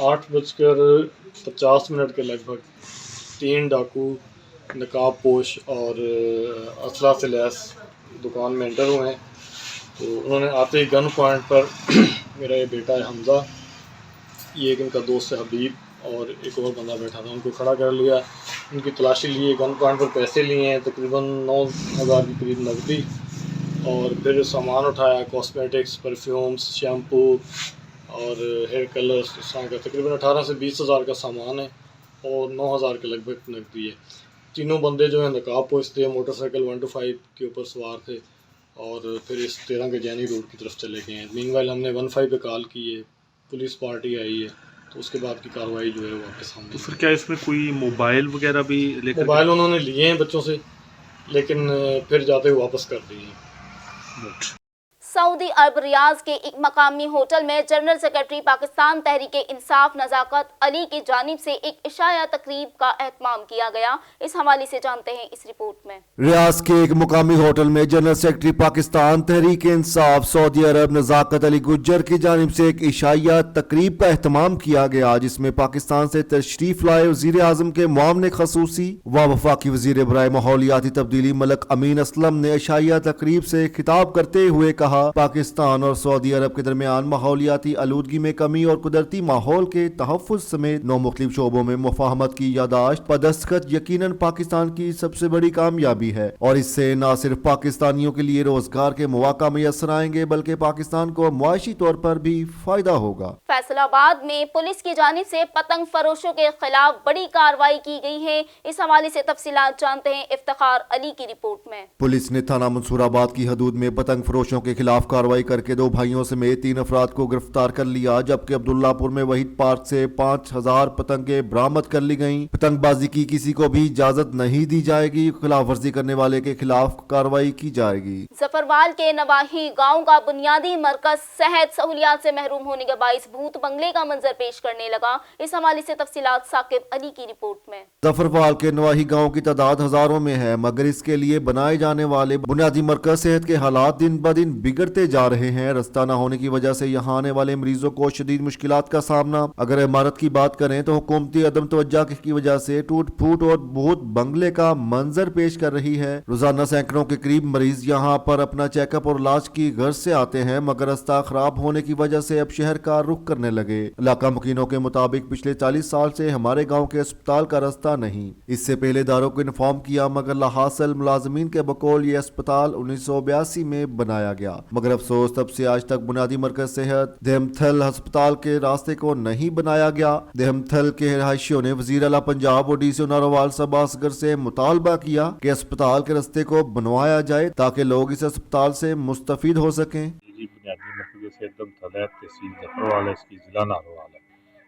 8:50 के लगभग 3 डाकू नकाब पोश और असला से लैस दुकान में एंटर हुए हैं। तो उन्होंने आते ही गन पॉइंट पर मेरा ये बेटा है हमज़ा, ये एक इनका दोस्त है हबीब और एक और बंदा बैठा था, उनको खड़ा कर लिया। उनकी तलाशी लिए, गन पॉइंट पर पैसे लिए हैं तकरीबन 9,000 के करीब नकदी, और फिर सामान उठाया, कॉस्मेटिक्स, परफ्यूम्स, शैम्पू और हेयर कलर्स, इस तरह का तकरीबन 18 से 20,000 का सामान है और 9,000 के लगभग नकदी है। तीनों बंदे जो हैं नकाब पोश थे, मोटरसाइकिल 125 के ऊपर सवार थे और फिर इस 13 गजानी रोड की तरफ चले गए हैं। मीनवाइल हमने 15 पे कॉल की है, पुलिस पार्टी आई है, तो उसके बाद की कार्रवाई जो है वो आपके सामने। तो फिर क्या इसमें कोई मोबाइल वगैरह भी लेकर? मोबाइल उन्होंने लिए हैं बच्चों से, लेकिन फिर जाते हुए वापस कर दिए हैं। सऊदी अरब रियाज के एक मकामी होटल में जनरल सेक्रेटरी पाकिस्तान तहरीक इंसाफ नज़ाकत अली की जानिब से एक इशाया तकरीब का एहतमाम किया गया। इस हवाले से जानते हैं इस रिपोर्ट में। रियाज के एक मुकामी होटल में general secretary Pakistan Tehreek Insaf Saudi अरब नज़ाकत अली गुज्जर की जानिब से एक इशाया तकरीब का एहतमाम किया गया, जिसमें पाकिस्तान से तशरीफ लाए वज़ीर आज़म के मुआवन खसूसी व वफाकी वज़ीर बराए माहौलियाती तब्दीली मलक अमीन असलम ने इशाया तकरीब से खिताब करते हुए कहा, पाकिस्तान और सऊदी अरब के दरमियान माहौलियाती आलूदगी में कमी और कुदरती माहौल के तहफ़्फ़ुज़ समेत 9 मुख्तलिफ शोबों में मुफाहमत की यादाश्त पर दस्तखत यकीनन पाकिस्तान की सबसे बड़ी कामयाबी है और इससे न सिर्फ पाकिस्तानियों के लिए रोजगार के मौका मैसर आएंगे बल्कि पाकिस्तान को मुआशी तौर पर भी फायदा होगा। फैसलाबाद में पुलिस की जानिब से पतंग फरोशों के खिलाफ बड़ी कार्रवाई की गई है। इस हवाले से तफसीलात जानते हैं इफ्तिखार अली की रिपोर्ट में। पुलिस ने थाना मंसूराबाद की हदूद में पतंग फरोशों के खिलाफ कार्रवाई करके 2 भाइयों समेत 3 अफराद को गिरफ्तार कर लिया, जबकि अब्दुल्लापुर में वहीद पार्क से 5,000 पतंगें बरामद कर ली गईं। पतंगबाजी की किसी को भी इजाजत नहीं दी जाएगी, खिलाफ वर्जी करने वाले के खिलाफ कार्रवाई की जाएगी। जफरवाल के नवाही गांव का बुनियादी मरकज सेहत सहूलियात से महरूम होने के बाइस भूत बंगले का मंजर पेश करने लगा। इस हवाले से तफसीलात साकिब अली की रिपोर्ट में। जफरवाल के नवाही गांव की तादाद हजारों में है, मगर इसके लिए बनाए जाने वाले बुनियादी मरकज सेहत के हालात दिन ब दिन बिगड़ते जा रहे हैं। रास्ता न होने की वजह से यहाँ आने वाले मरीजों को शदीद मुश्किलात का सामना। अगर इमारत की बात करें तो हुकूमती अदम तवज्जो की वजह से टूट फूट और भूत बंगले का मंजर पेश कर रही है। रोजाना सैकड़ों के करीब मरीज यहाँ पर अपना चेकअप और इलाज की गर्ज से आते हैं, मगर रास्ता खराब होने की वजह से अब शहर का रुख करने लगे। इलाका मुकीनों के मुताबिक पिछले 40 साल से हमारे गाँव के अस्पताल का रास्ता नहीं। इससे पहले इदारों को इन्फॉर्म किया, मगर लाहासिल मुलाजमीन के बकौल ये अस्पताल 1982 में बनाया गया, मगर अफसोस तब से आज तक बुनियादी मरकज सेहत देहमथल अस्पताल के रास्ते को नहीं बनाया गया। देहमथल के रहायशियों ने वजीर आला पंजाब और डीसी नारोवाल साहब असगर से मुतालबा किया कि अस्पताल के रास्ते को बनवाया जाए ताकि लोग इस अस्पताल से मुस्तफीद हो सकें। बुनियादी मरकज सेहत देहमथल है, तहसील जफरवाल है, इसकी जिला नारोवाल है।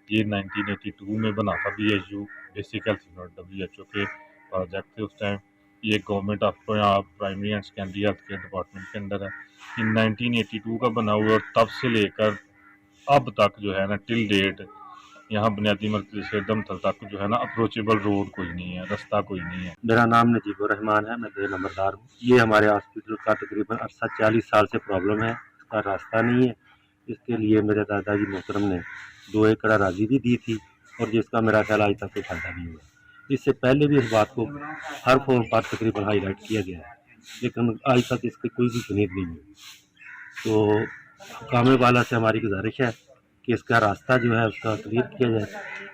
ये 1982 में बना था BHU basic health unit WHO के प्रोजेक्ट थे उस टाइम। ये government of primary and secondary health care department के अंदर है। इन 1982 का बना हुआ और तब से लेकर अब तक जो है ना टिल डेट यहाँ बुनियादी मरकज से देहमथल तक जो है ना अप्रोचेबल रोड कोई नहीं है, रास्ता कोई नहीं है। मेरा नाम नजीबुर रहमान है, मैं 2 नंबरदार हूँ। ये हमारे हॉस्पिटल का तकरीबन 40 साल से प्रॉब्लम है, इसका रास्ता नहीं है। इसके लिए मेरे दादाजी मोहतरम ने 2 एकड़ राजी भी दी थी और जिसका मेरा ख्याल आज तक कोई फायदा नहीं हुआ। इससे पहले भी इस बात को हर फोन पर तकरीबन हाईलाइट किया गया है, लेकिन आज तक इसकी कोई भी सुनीद नहीं हुई। तो हुकाम वाला से हमारी गुजारिश है कि इसका रास्ता जो है उसका क्लियर किया जाए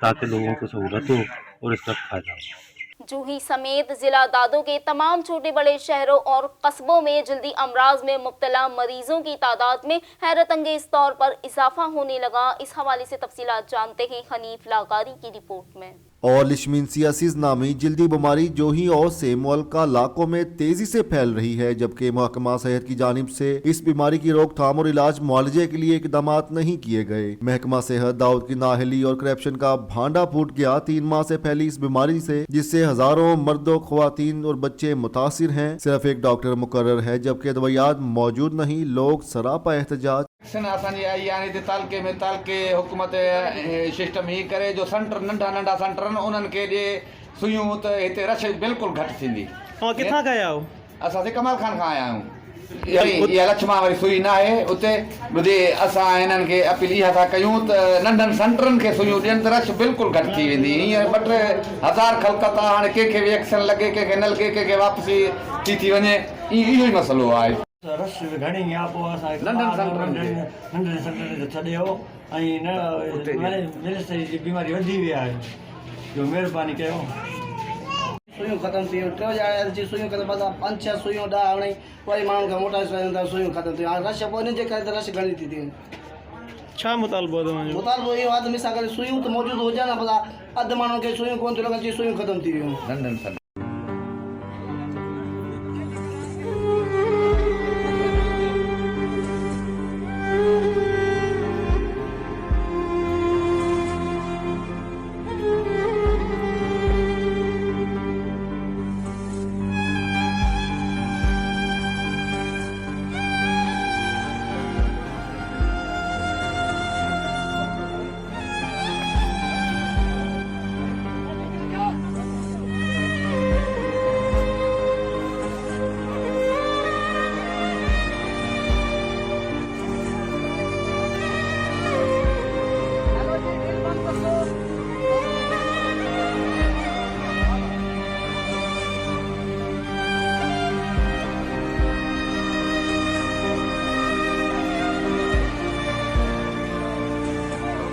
ताकि लोगों को सहूलत हो और इसका फ़ायदा हो। जूही समेत जिला दादो के तमाम छोटे बड़े शहरों और कस्बों में जल्दी अमराज में मुब्तला मरीजों की तादाद में हैरत अंगेज तौर पर इजाफा होने लगा। इस हवाले से तफसीलात जानते हैं हनीफ लागारी की रिपोर्ट में। और लिशमीनसियासिस नामी जल्दी बीमारी जोही और से मुअल्का इलाकों में तेजी से फैल रही है, जबकि महकमा सेहत की जानिब से इस बीमारी की रोकथाम और इलाज मुआलजे के लिए इकदाम नहीं किए गए। महकमा सेहत दाऊद की नाहली और करप्शन का भांडा फूट गया। 3 माह से फैली इस बीमारी से जिससे हजारों मर्दों, ख्वातीन और बच्चे मुतासिर हैं। सिर्फ एक डॉक्टर मुकर्रर है जबकि दवाइयात मौजूद नहीं। लोग सरापा एहतजाज। तालके में तालके हुकूमत सिस्टम ही करे जो सेंटर नंढा नंढा सेंटर उन्हनि खे ॾे सुयूं त हिते रश बिल्कुलु घटि थींदी। किथां खां आया आहियो? असां हिते कमाल खान खां आया आहियूं। इहा लक्ष्मा वारी सुई न आहे उते ॿुधे असां हिननि खे अपील इहा था कयूं त नंढनि सेंटरनि खे सुयूं ॾियनि त रश बिल्कुलु घटि थी वेंदी। हीअं 2-3 हज़ार ख़ल्क था, हाणे कंहिंखे बि एक्शन लॻे, कंहिंखे न लॻे, कंहिंखे वापसी थी वञे, इहो ई मसइलो आहे। रश घणी आहे, पोइ असां नंढनि सेंटर ते छॾियो ऐं मिनिस्टर जी बीमारी वधी वई आहे, जो महिरबानी कयो। सुयूं ख़तमु थी वियूं, 3 ॼणा अची सुयूं ख़तमु, असां 5-6 सुयूं 10 हणी वरी माण्हुनि खे मोटाए छॾींदा, सुयूं ख़तमु थी वियूं। हाणे रश पोइ इन जे करे त रश घणी थी थिए। छा मुतालबो आहे? मुतालबो इहो आहे त मिसाल करे सुयूं त मौजूदु हुजनि, भला अधु माण्हुनि खे सुयूं कोन थियूं लॻनि, सुयूं ख़तमु थी वियूं नंढनि।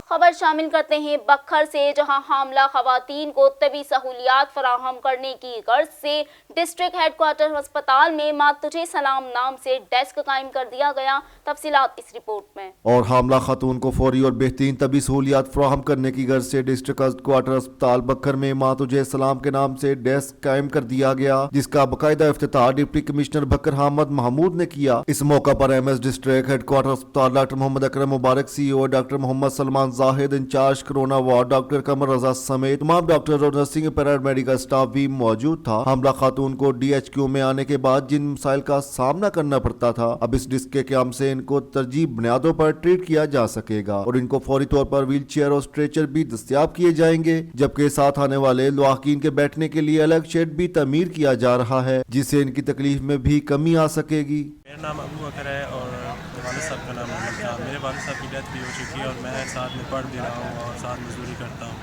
खबर शामिल करते हैं बखर से, जहां हामला खवातीन को तबी सहूलियात फराहम करने की गर्ज से डिस्ट्रिक्ट हेडक्वार्टर अस्पताल में माँ तुझे सलाम नाम से डेस्क कायम कर दिया गया। तफसीलात इस रिपोर्ट में। और हामला खातून को फौरी और बेहतरीन तबी सहूलियात फराहम करने की गर्ज से डिस्ट्रिक्ट हेडक्वार्टर अस्पताल बखर में माँ तुझे सलाम के नाम से डेस्क कायम कर दिया गया, जिसका बाकायदा इफ्तिताह डिप्टी कमिश्नर बकर हामद महमूद ने किया। इस मौका पर MS डिस्ट्रिक्ट हेडक्वार्टर अस्पताल doctor Mohammad Akram Mubarak CEO, doctor Mohammad Salman Zahid incharge corona ward, doctor Qamar Raza समेत तमाम डॉक्टर और नर्सिंग पैरामेडिकल स्टाफ भी मौजूद था। हमला खातून को DHQ में आने के बाद जिन मसाइल का सामना करना पड़ता था, अब इस डिस्क के काम से इनको तरजीह बुनियादों पर ट्रीट किया जा सकेगा और इनको फौरी तौर पर व्हील चेयर और स्ट्रेचर भी दस्तयाब किए जाएंगे, जबकि साथ आने वाले लवाकिन के बैठने के लिए अलग शेड भी तमीर किया जा रहा है, जिससे इनकी तकलीफ में भी कमी आ सकेगी। मेरा नाम अबू बकर है और वालिद साहब का नाम मोहम्मद था। मेरे वालिद साहब की डेथ भी हो चुकी है और मैं साथ में पढ़ भी रहा हूँ और साथ मजदूरी करता हूँ,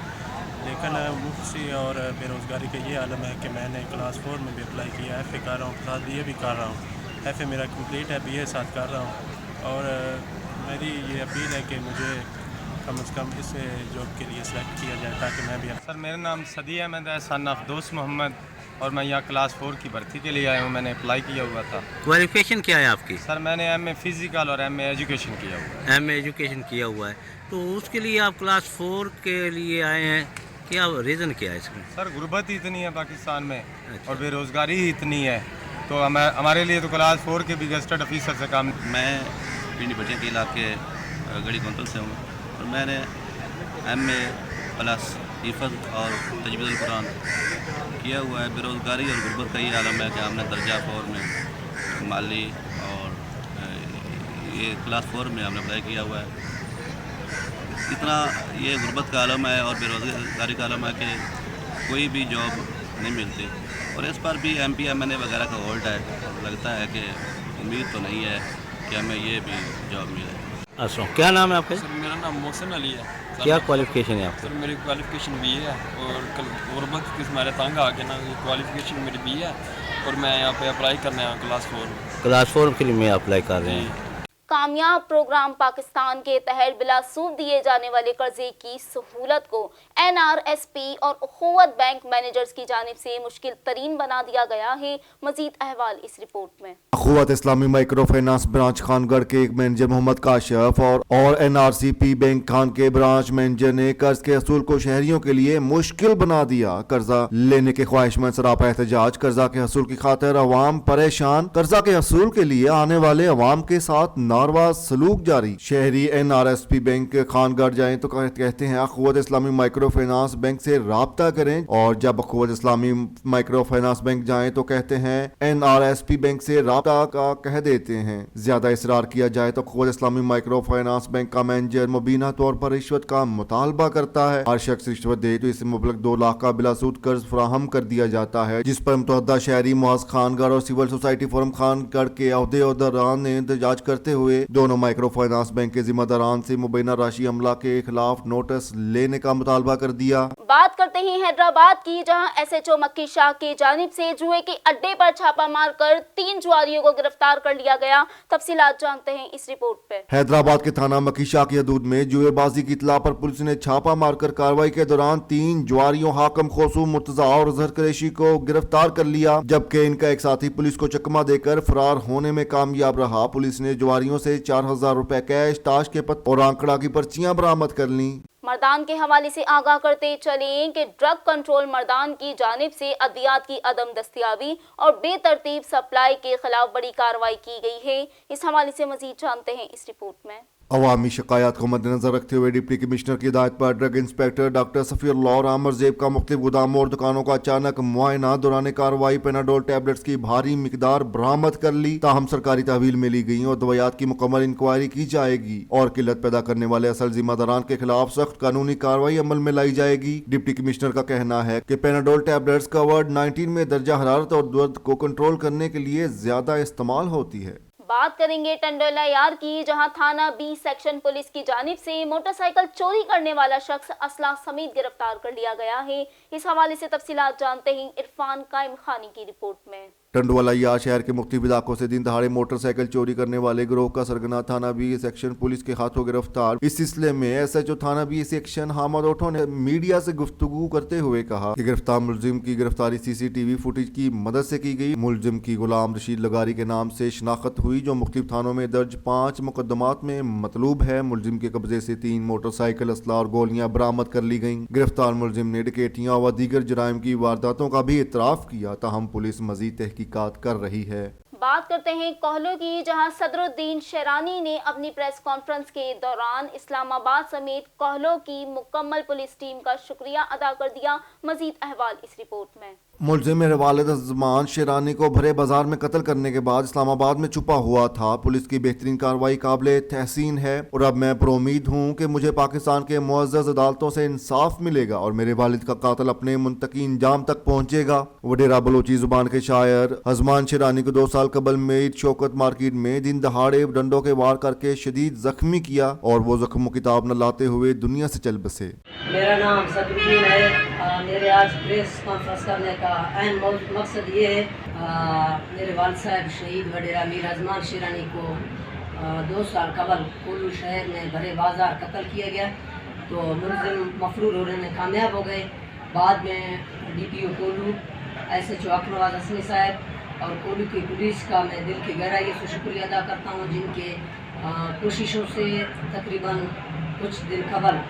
लेकिन मुफ्ती और बेरोज़गारी का ये आलम है कि मैंने क्लास 4 में भी अप्लाई किया, FA कर रहा हूँ, साथ BA भी कर रहा हूँ। FA मेरा कंप्लीट है, BA साथ कर रहा हूँ और मेरी ये अपील है कि मुझे कम से कम इस जॉब के लिए सेलेक्ट किया जाए ताकि मैं भी। सर मेरा नाम सदी अहमद है, सन ऑफ दोस्त मोहम्मद, और मैं यहाँ क्लास 4 की भर्ती के लिए आया हूँ। मैंने अप्लाई किया हुआ था। क्वालिफिकेशन क्या है आपकी? सर मैंने MA फिज़िकल और MA एजुकेशन किया हुआ है। MA एजुकेशन किया हुआ है, तो उसके लिए आप क्लास 4 के लिए आए हैं, क्या रीज़न क्या है इसमें? सर गुर्बत ही इतनी है पाकिस्तान में। अच्छा। और बेरोज़गारी ही इतनी है, तो हमारे लिए तो क्लास 4 के भी गज़टेड ऑफिसर से काम। मैं पिंडी भटिया के इलाके गढ़ी कौंतल से हूँ और मैंने MA प्लस हिफ़्ज़ और तजवीज़ुल कुरान किया हुआ है। बेरोज़गारी और गुर्बत का ये आलम है कि हमने दर्जा 4 में माली और ये क्लास 4 में हमने अप्लाई किया हुआ है। इतना ये गुर्बत का आलम है और बेरोज़गारी का आलम है कि कोई भी जॉब नहीं मिलती और इस पर भी MP MNA वगैरह का होल्ड है। लगता है कि उम्मीद तो नहीं है कि हमें ये भी जॉब मिले। अच्छा, क्या नाम है आपका? सर मेरा नाम मोहसिन अली है। क्या क्वालिफिकेशन है आपकी? सर मेरी क्वालिफिकेशन BA है और गुर्बत किस हमारे तंग आ के ना क्वालिफिकेशन मेरी BA है और मैं यहाँ पे अप्लाई करने आया क्लास 4 में। क्लास 4 के लिए मैं अप्लाई कर रहे हैं। कामयाब प्रोग्राम पाकिस्तान के तहत बिला सूद दिए जाने वाले कर्जे की सहूलत को NRSP और उखुवत बैंक मैनेजर्स की जानिब से मुश्किल तरीन बना दिया गया है। मजीद अहवाल इस रिपोर्ट में। अखुवत इस्लामी माइक्रो फाइनेंस ब्रांच खानगढ़ के एक मैनेजर मोहम्मद काशिफ और NRCP बैंक खान के ब्रांच मैनेजर ने कर्ज के असूल को शहरियों के लिए मुश्किल बना दिया। कर्जा लेने के ख्वाहिशमंद सरापा एहतजाज, कर्जा के हसूल की खातिर अवाम परेशान, कर्जा के हसूल के लिए आने वाले अवाम के साथ नारवा सलूक जारी। शहरी NRSP बैंक खानगढ़ जाएं तो कहते हैं अखुवत इस्लामी माइक्रो फाइनेंस बैंक से राब्ता करें, और जब अखुवत इस्लामी माइक्रो फाइनेंस बैंक जाएं तो कहते हैं NRSP बैंक से राब्ता का कह देते हैं। ज्यादा इसरार किया जाए तो अखुवत इस्लामी माइक्रो फाइनेंस बैंक का मैनेजर मुबीना तौर पर रिश्वत का मुतालबा करता है। हर शख्स रिश्वत दे तो इसे मुबलक 2 लाख का बिलासूद कर्ज फराहम कर दिया जाता है, जिस पर मुतहद्दा शहरी मुआज खानगढ़ और सिविल सोसाइटी फोरम खानगढ़ के अहदेदारान ने एहतजाज करते हुए दोनों माइक्रो फाइनेंस बैंक के जिम्मेदारान से मुबैना राशि अमला के खिलाफ नोटिस लेने का मुतालबा कर दिया। बात करते हैं हैदराबाद की, जहां SHO मक्की शाह की जानिब से जुए के अड्डे पर छापा मारकर 3 जुआरियों को गिरफ्तार कर लिया गया। तफसीलात जानते हैं इस रिपोर्ट पे। हैदराबाद के थाना मक्की शाह की हदूद में जुएबाजी की इत्तला पर पुलिस ने छापा मारकर कार्रवाई के दौरान 3 जुआरियों हाकम खोसू, मुर्तजा और अजहर कुरैशी को गिरफ्तार कर लिया, जबकि इनका एक साथी पुलिस को चकमा देकर फरार होने में कामयाब रहा। पुलिस ने जुआरियों से 4000 रुपए कैश, ताश के पत्ते और आंकड़ा की पर्चियां बरामद कर ली। मर्दान के हवाले से आगाह करते चलें कि ड्रग कंट्रोल मर्दान की जानिब से अद्वियात की अदम दस्तियाबी और बेतरतीब सप्लाई के खिलाफ बड़ी कार्रवाई की गई है। इस हवाले से मजीद जानते हैं इस रिपोर्ट में। अवामी शिकायत को मद्देनजर रखते हुए डिप्टी कमिश्नर की हिदायत पर ड्रग इंस्पेक्टर डॉक्टर सफीउल्लाह और आमर ज़ेब का मुख्तलिफ गोदामों और दुकानों का अचानक मुआयना दौरान कार्रवाई पेनाडोल टैबलेट्स की भारी मिकदार बरामद कर ली। ताहम सरकारी तहवील में ली गई और दवायात की मुकम्मल इंक्वायरी की जाएगी और किल्लत पैदा करने वाले असल जिम्मेदारान के खिलाफ सख्त कानूनी कार्रवाई अमल में लाई जाएगी। डिप्टी कमिश्नर का कहना है कि पेनाडोल टैबलेट्स कोविड-19 में दर्जा हरारत और दर्द को कंट्रोल करने के लिए ज्यादा इस्तेमाल होती है। बात करेंगे टंडोला यार की, जहां थाना B सेक्शन पुलिस की जानिब से मोटरसाइकिल चोरी करने वाला शख्स असला समेत गिरफ्तार कर लिया गया है। इस हवाले से तफसीलात जानते हैं इरफान कायम खानी की रिपोर्ट में। टंडवाला यार शहर के मुख्तलिफ इलाकों से दिन दहाड़े मोटरसाइकिल चोरी करने वाले गिरोह का सरगना थाना B सेक्शन पुलिस के हाथों गिरफ्तार। इस सिलसिले में SHO थाना B सेक्शन हामद ओठो ने मीडिया से गुफ्तगू करते हुए कहा कि गिरफ्तार मुलजिम की गिरफ्तारी CCTV फुटेज की मदद से की गई। मुलजिम की गुलाम रशीद लगारी के नाम से शनाख्त हुई, जो मुख्तलिफ थानों में दर्ज 5 मुकदमात में मतलूब है। मुलजिम के कब्जे से 3 मोटरसाइकिल, असला और गोलियां बरामद कर ली गईं। गिरफ्तार मुलजिम ने डकैतियां व दीगर जराइम की वारदातों का भी इतराफ किया। ताहम पुलिस मजीद तहकीकात कर रही है। बात करते हैं कोहलों की, जहां सदरुद्दीन शेरानी ने अपनी प्रेस कॉन्फ्रेंस के दौरान इस्लामाबाद समेत कोहलों की मुकम्मल पुलिस टीम का शुक्रिया अदा कर दिया। मजीद अहवाल इस रिपोर्ट में। मुलजिम मेरे वालिद अज़मान शेरानी को भरे बाजार में कत्ल करने के बाद इस्लामाबाद में छुपा हुआ था। पुलिस की बेहतरीन कार्रवाई काबिल तहसीन है और अब मैं पुरोमीद हूँ कि मुझे पाकिस्तान के मुअज़्ज़ज़ अदालतों से इंसाफ मिलेगा और मेरे वालिद का कातिल अपने मुंतकी इंजाम तक पहुँचेगा। वडेरा बलोची जुबान के शायर अज़मान शेरानी को 2 साल कबल मीर शौकत मार्केट में दिन दहाड़े डंडों के वार करके शदीद जख्मी किया और वो जख्मों की ताब न लाते हुए दुनिया से चल बसे। मेरा नाम सदरुद्दीन है। मेरे आज प्रेस कॉन्फ्रेंस करने का अहम मकसद ये है, मेरे वालिद साहब शहीद वडेरा मीर अज़मान शेरानी को 2 साल कबल कोलू शहर में भरे बाजार कत्ल किया गया, तो मुलजिम मफरूर होने में कामयाब हो गए। बाद में DPO कोलू, SHO अकरवाज हसनी साहब और कोलू की पुलिस का मैं दिल की गहराई से शुक्रिया अदा करता हूँ, जिनके कोशिशों से तकरीबन कुछ दिन कबल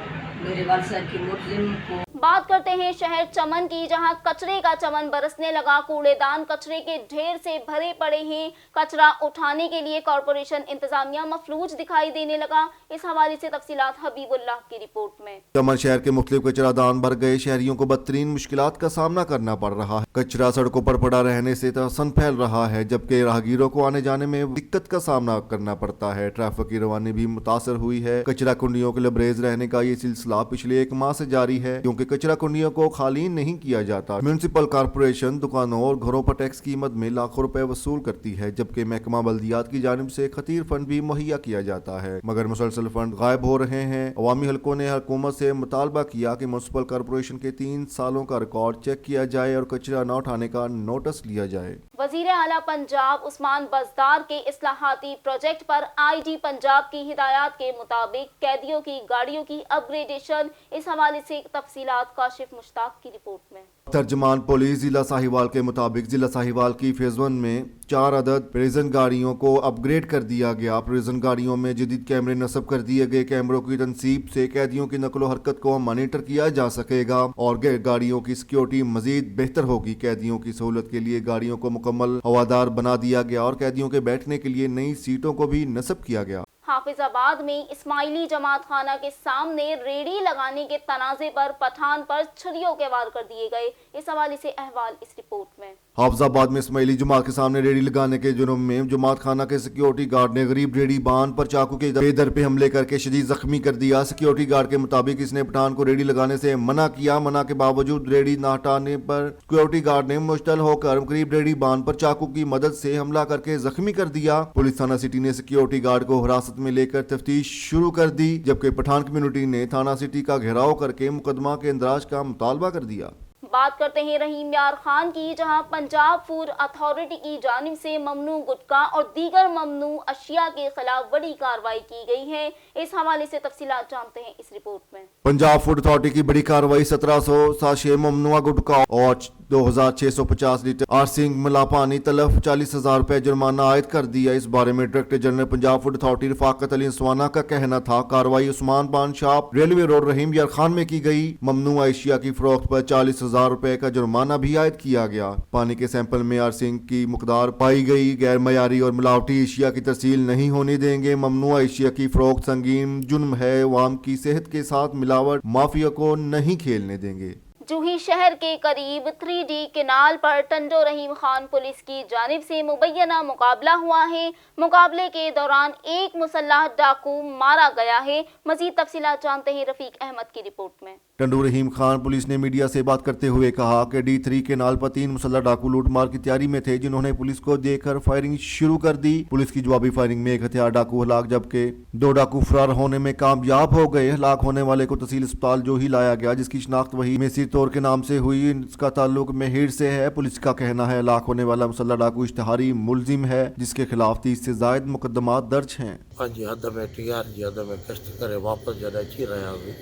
मेरे वालिद साहब की मुलजिम को। बात करते हैं शहर चमन की, जहां कचरे का चमन बरसने लगा। कूड़ेदान कचरे के ढेर से भरे पड़े हैं। कचरा उठाने के लिए कॉरपोरेशन इंतजामिया मफलूज दिखाई देने लगा। इस हवाले से तफसीलात हबीबुल्लाह की रिपोर्ट में। चमन शहर के मुख्तलिफ कचरादान भर गए। शहरियों को बदतरीन मुश्किलात का सामना करना पड़ रहा है। कचरा सड़कों पर पड़ा रहने से तहसन फैल रहा है, जबकि राहगीरों को आने जाने में दिक्कत का सामना करना पड़ता है। ट्रैफिक की रवानी भी मुतासर हुई है। कचरा कुंडियों के लबरेज रहने का ये सिलसिला पिछले 1 माह से जारी है, क्योंकि कचरा कुंडियों को खाली नहीं किया जाता। म्यूनिसिपल कॉर्पोरेशन दुकानों और घरों पर टैक्स की मद में लाखों रुपए वसूल करती है, जबकि महकमा बल्दियात की जानिब से खतीर फंड भी मुहैया किया जाता है, मगर मुसलसल फंड गायब हो रहे हैं। अवामी हलकों ने हुकूमत से मुतालबा किया कि म्यूनिसिपल कॉर्पोरेशन के 3 सालों का रिकॉर्ड चेक किया जाए और कचरा न उठाने का नोटिस लिया जाए। वजीर आला पंजाब उस्मान बज़दार के इस्लाहाती प्रोजेक्ट पर IG पंजाब की हिदायत के मुताबिक कैदियों की गाड़ियों की अपग्रेडेशन, इस हवाले से तफसीलात काशिफ मुश्ताक की रिपोर्ट में। तर्जमान पुलिस जिला साहिवाल के मुताबिक जिला साहिवाल की फेज 1 में 4 अदद प्रिजन गाड़ियों को अपग्रेड कर दिया गया। प्रिजन गाड़ियों में जदीद कैमरे नस्ब कर दिए गए। कैमरों की तनसीब से कैदियों की नकलो हरकत को मॉनिटर किया जा सकेगा और गाड़ियों की सिक्योरिटी मजीद बेहतर होगी। कैदियों की सहूलत के लिए गाड़ियों को मुकम्मल हवादार बना दिया गया और कैदियों के बैठने के लिए नई सीटों को भी नस्ब किया गया। हाफिजाबाद में इस्माइली जमात खाना के सामने रेडी लगाने के तनाज़े पर पठान पर छुरियों के वार कर दिए गए, इस हवाले से अहवाल इस रिपोर्ट में। हाफिजाबाद में इस्माइली जमात के सामने रेडी लगाने के जुर्म में जमात खाना के सिक्योरिटी गार्ड ने गरीब रेडी बान पर चाकू के बेदर पे हमले करके शदीद जख्मी कर दिया। सिक्योरिटी गार्ड के मुताबिक इसने पठान को रेडी लगाने से मना किया। मना के बावजूद रेडी न हटाने पर सिक्योरिटी गार्ड ने मुश्तल होकर गरीब रेडी बान पर चाकू की मदद से हमला करके जख्मी कर दिया। पुलिस थाना सिटी ने सिक्योरिटी गार्ड को हिरासत में लेकर तफ्तीश शुरू कर दी, जबकि पठान कम्युनिटी ने थाना सिटी का घेराव करके मुकदमा के इंदराज का मुतालबा कर दिया। बात करते हैं रहीम यार खान की, जहां पंजाब फूड अथॉरिटी की जानिब से ममनू गुटखा और दीगर ममनू अशिया के खिलाफ बड़ी कार्रवाई की गई है, इस हवाले से तफसीलात जानते हैं इस रिपोर्ट में। पंजाब फूड अथॉरिटी की बड़ी कार्रवाई 1700 साशे ममनुआ गुटखा और 2650 लीटर आरसिंग मिला पानी तलफ 40,000 रुपए जुर्माना आयद कर दिया। इस बारे में director general Punjab food authority Rafaqat Ali Swana का कहना था कार्रवाई उस्मान पान शॉप रेलवे रोड रहीम यार खान में की गई। ममनुआ एशिया की फरोख्त पर 40,000 रुपए का जुर्माना भी आयद किया गया। पानी के सैंपल में आरसिंग की मुकदार पाई गई। गैर मयारी और मिलावटी एशिया की तरसील नहीं होने देंगे। ममनुआ एशिया की फरोख्त संगीन जुर्म है। अवाम की सेहत के साथ मिलावट माफिया को नहीं खेलने देंगे। जूही शहर के करीब 3D केनाल पर टंडो रहीम खान पुलिस की जानिब से मुबैना मुकाबला हुआ है। मुकाबले के दौरान एक मुसल्लह डाकू मारा गया है। मजीद तफसीलात जानते हैं रफीक अहमद की रिपोर्ट में। टंडो रहीम खान पुलिस ने मीडिया से बात करते हुए कहा कि D3 केनाल पर 3 मुसल्लह डाकू लूटमार की तैयारी में थे, जिन्होंने पुलिस को देखकर फायरिंग शुरू कर दी। पुलिस की जवाबी फायरिंग में एक हथियार डाकू हलाक, जबकि 2 डाकू फरार होने में कामयाब हो गए। हलाक होने वाले को तहसील अस्पताल जो ही लाया गया, जिसकी शिनाख्त वही मेसी तौर के नाम से हुई। इसका ताल्लुक मेहिर से है। पुलिस का कहना है हलाक होने वाला मुसल्लह डाकू इश्तिहारी मुलजिम है, जिसके खिलाफ 30 से ज़ायद मुकदमा दर्ज हैं। हद में TR जी हद में कष्ट करे वापस जॾहिं अची रहिया हुई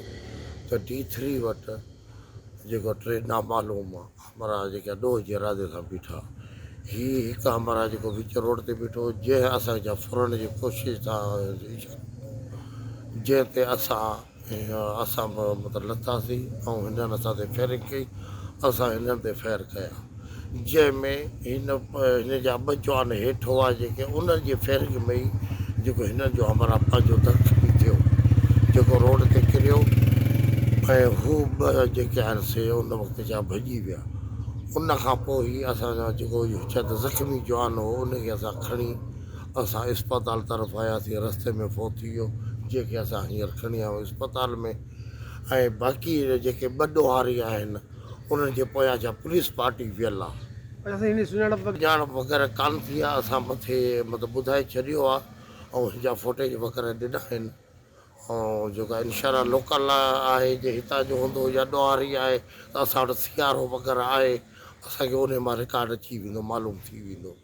त D3 वटि जेको 3 नामालूम हमारा जेका 2 जे इरादे सां बीठा, हिकु हमारा जेको विच रोड ते बीठो, जंहिं असांजा फुरण जी कोशिशि सां जंहिं ते असां मतिलबु लथासीं ऐं हिननि असां ते फायरिंग कई। असां हिननि ते फायर कया, जंहिंमें हिन जा 2 जवान हेठि हुआ जेके उन्हनि जी फायरिंग में ई जेको हिननि जो हमारा पंहिंजो दर्द थियो, जेको रोड ते किरियो ऐं हू 2 जेके आहिनि से उन वक़्तु जा भॼी विया। उन खां पोइ ई असांजा जेको शायदि ज़ख़्मी जवान हो उनखे असां खणी असां इस्पताल तरफ़ आयासीं। रस्ते में फोत थी वियो, जेके असां हींअर खणी आया आहियूं इस्पताल में। ऐं बाक़ी जेके 2 ॾोहारी आहिनि उन्हनि जे पोयां जा पुलिस पार्टी वियल आहे। सुञाणप वग़ैरह कान थी आहे। असां मथे मतिलबु ॿुधाए छॾियो आहे ऐं हिनजा फुटेज वग़ैरह ॾिना आहिनि। ऐं जेका इनशाला लोकल आहे जे हितां जो हूंदो या ॾोहारी आहे त असां वटि CRO वग़ैरह आहे, असांखे उन मां रिकॉर्ड अची वेंदो, मालूम थी वेंदो।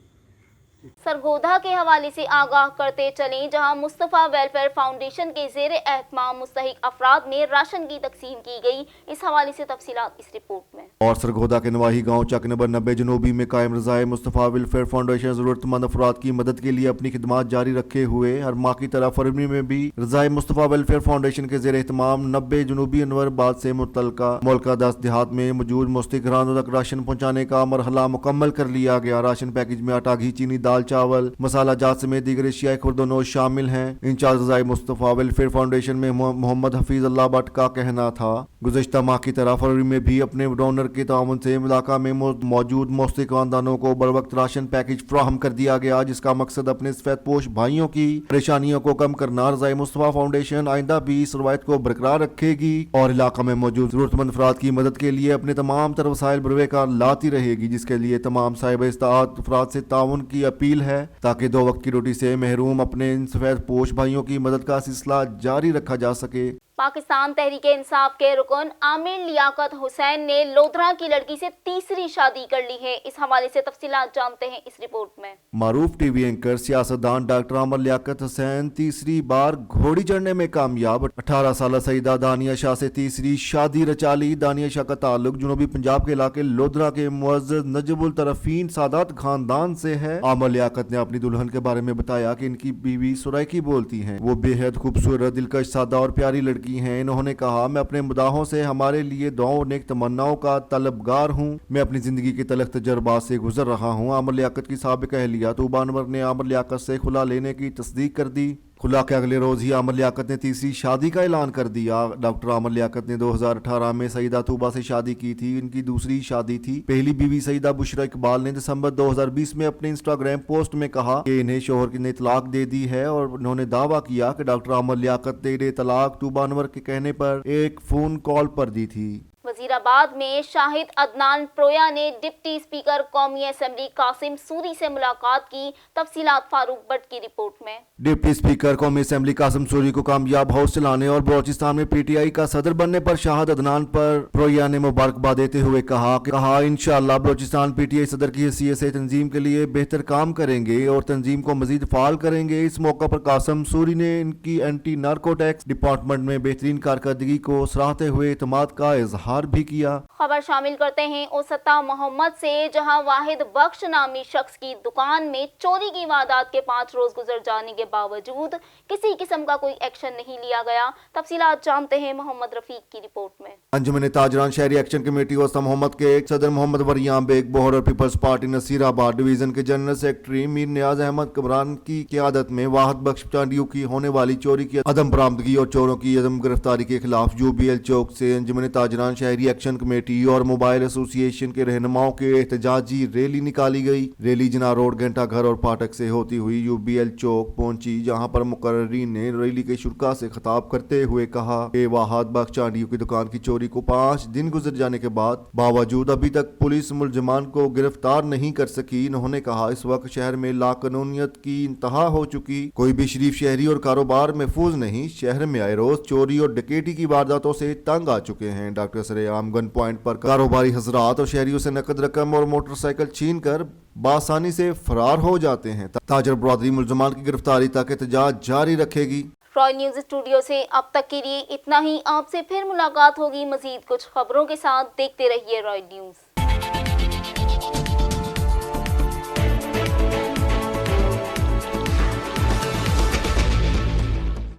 सरगोधा के हवाले से आगाह करते चलें, जहां मुस्तफ़ा वेलफेयर फाउंडेशन के ज़ेर एहतमाम मुस्तहिक अफराद में राशन की तकसीम की गई, इस हवाले से तफसीलात इस रिपोर्ट में। और सरगोधा के नवाही गांव चक नंबर 90 जनूबी में कायम रज़ाए मुस्तफ़ा वेलफेयर फाउंडेशन ज़रूरतमंद अफराद की मदद के लिए अपनी खिदमात जारी रखे हुए हर माह की तरह फरवरी में भी रज़ाए मुस्तफ़ा वेलफेयर फाउंडेशन के ज़ेर एहतमाम 90 जनूबी अनवराबाद से मुतल्लिका मुल्का 10 देहात में मौजूद मुस्तहिक घरानों तक राशन पहुँचाने का मरहला मुकम्मल कर लिया गया। राशन पैकेज में आटा, घी, चीनी, दाल, दाल चावल मसाला जात समेत दीगर एशियाई खुर्दोनोश शामिल हैं। इंचार्ज रज़ाई मुस्तफ़ा वेलफेयर फाउंडेशन में मोहम्मद हफीज अल्लाह भट्ट का कहना था, गुज़श्ता माह की तरह फरवरी में भी अपने डोनर के ताउन से इलाका में मौजूद मुस्तहिक़ खानदानों को बरवक्त राशन पैकेज फराहम कर दिया गया, जिसका मकसद अपने सफेदपोश भाइयों की परेशानियों को कम करना। रज़ाई मुस्तफ़ा फाउंडेशन आइंदा भी इस रवायत को बरकरार रखेगी और इलाका में मौजूद ज़रूरतमंद अफराद की मदद के लिए अपने तमाम तर वसाइल बरवेकार लाती रहेगी, जिसके लिए तमाम साहिब इस्ताअत अफराद से ताउन की अपील है ताकि दो वक्त की रोटी से महरूम अपने इन सफेदपोश भाइयों की मदद का सिलसिला जारी रखा जा सके। पाकिस्तान तहरीके इंसाफ के रुकन आमिर लियाकत हुसैन ने लोधरा की लड़की से तीसरी शादी कर ली है। इस हवाले से तफसीलात जानते हैं इस रिपोर्ट में। मारूफ टीवी एंकर सियासतदान डॉक्टर आमिर लियाकत हुसैन तीसरी बार घोड़ी चढ़ने में कामयाब। 18 साल सईदा दानिया शाह से तीसरी शादी रचा ली। दानिया शाह का ताल्लुक जुनूबी पंजाब के इलाके लोधरा के मुअज़्ज़ज़ नजबुल तरफ़ीन सादात खानदान से है। आमिर लियाकत ने अपनी दुल्हन के बारे में बताया कि इनकी बीवी सुरैकी बोलती हैं, वो बेहद खूबसूरत, दिलकश, सादा और प्यारी लड़की हैं। इन्होंने कहा, मैं अपने मुदाहों से हमारे लिए दुआओं और नेक तमन्नाओं का तलबगार हूँ। मैं अपनी जिंदगी के तलख तजर्बात से गुजर रहा हूँ। आमिर लियाकत की साबिक़ अहलिया तूबा अनवर ने आमिर लियाकत से खुला लेने की तस्दीक कर दी। खुला के अगले रोज ही आमिर लियाकत ने तीसरी शादी का ऐलान कर दिया। डॉक्टर आमिर लियाकत ने 2018 में सईदा तूबा से शादी की थी। इनकी दूसरी शादी थी। पहली बीवी सईदा बुशरा इकबाल ने दिसंबर 2020 में अपने इंस्टाग्राम पोस्ट में कहा कि इन्हें शोहर ने तलाक दे दी है और उन्होंने दावा किया कि डॉक्टर आमिर लियाकत ने इन्हें तलाक तूबा अनवर के कहने पर एक फोन कॉल पर दी थी। वजीराबाद में शाहिद अदनान प्रोया ने डिप्टी स्पीकर कौमी असेंबली कासिम सूरी से मुलाकात की। तफसीलात फारूक भट्ट की रिपोर्ट में। डिप्टी स्पीकर कौमी असेंबली कासिम सूरी को कामयाब हाउस चलाने और बलोचिस्तान में पीटीआई का सदर बनने पर शाहिद अदनान पर प्रोया ने मुबारकबाद देते हुए कहा इंशाअल्लाह बलोचिस्तान पीटीआई सदर की हैसियत से तंजीम के लिए बेहतर काम करेंगे और तंजीम को मजीद फाल करेंगे। इस मौका पर कासिम सूरी ने इनकी एंटी नार्कोटिक्स डिपार्टमेंट में बेहतरीन कारकर्दगी को सराहते हुए एतमाद का इजहार भी किया। खबर शामिल करते हैं ओसता मोहम्मद से, जहां वाहिद बख्श नामी शख्स की दुकान में चोरी की वारदात के 5 रोज गुजर जाने के बावजूद किसी किस्म का कोई एक्शन नहीं लिया गया। तफसीलात जानते हैं मोहम्मद रफीक की रिपोर्ट में। अंजुमन ताजरान शहरी एक्शन कमेटी ओसता मोहम्मद के सदर मोहम्मद वरियाम बेग बोहर और पीपल्स पार्टी नसीराबाद डिवीजन के जनरल सेक्रेटरी मीर नियाज अहमद कमरान की क़यादत में वाहिद बख्श चांडियों की होने वाली चोरी की अदम बरामदगी और चोरों की अदम गिरफ्तारी के खिलाफ यूबीएल चौक से अंजुमन ताजरान शहरी एक्शन कमेटी और मोबाइल एसोसिएशन के रहनुमाओं के एहतजाजी रैली निकाली गई। रैली जना रोड, घंटा घर और फाटक से होती हुई यूबीएल चौक पहुंची, जहां पर मुकर्रीन ने रैली के शुरा से खिताब करते हुए कहा कि वाहिद बख्श चांडियों की दुकान की चोरी को 5 दिन गुजर जाने के बाद बावजूद अभी तक पुलिस मुलजमान को गिरफ्तार नहीं कर सकी। उन्होंने कहा, इस वक्त शहर में लाकानूनियत की इंतहा हो चुकी, कोई भी शरीफ शहरी और कारोबार महफूज नहीं। शहर में आए रोज चोरी और डकैती की वारदातों से तंग आ चुके हैं। डॉक्टर सरेआम गन पॉइंट पर कारोबारी हजरात और शहरियों से नकद रकम और मोटरसाइकिल छीन कर बासानी से फरार हो जाते हैं। ताजर बरादरी मुलजमान की गिरफ्तारी तक एहतजाज जारी रखेगी। रॉय न्यूज स्टूडियो से अब तक के लिए इतना ही। आपसे फिर मुलाकात होगी मजीद कुछ खबरों के साथ। देखते रहिए रॉय न्यूज।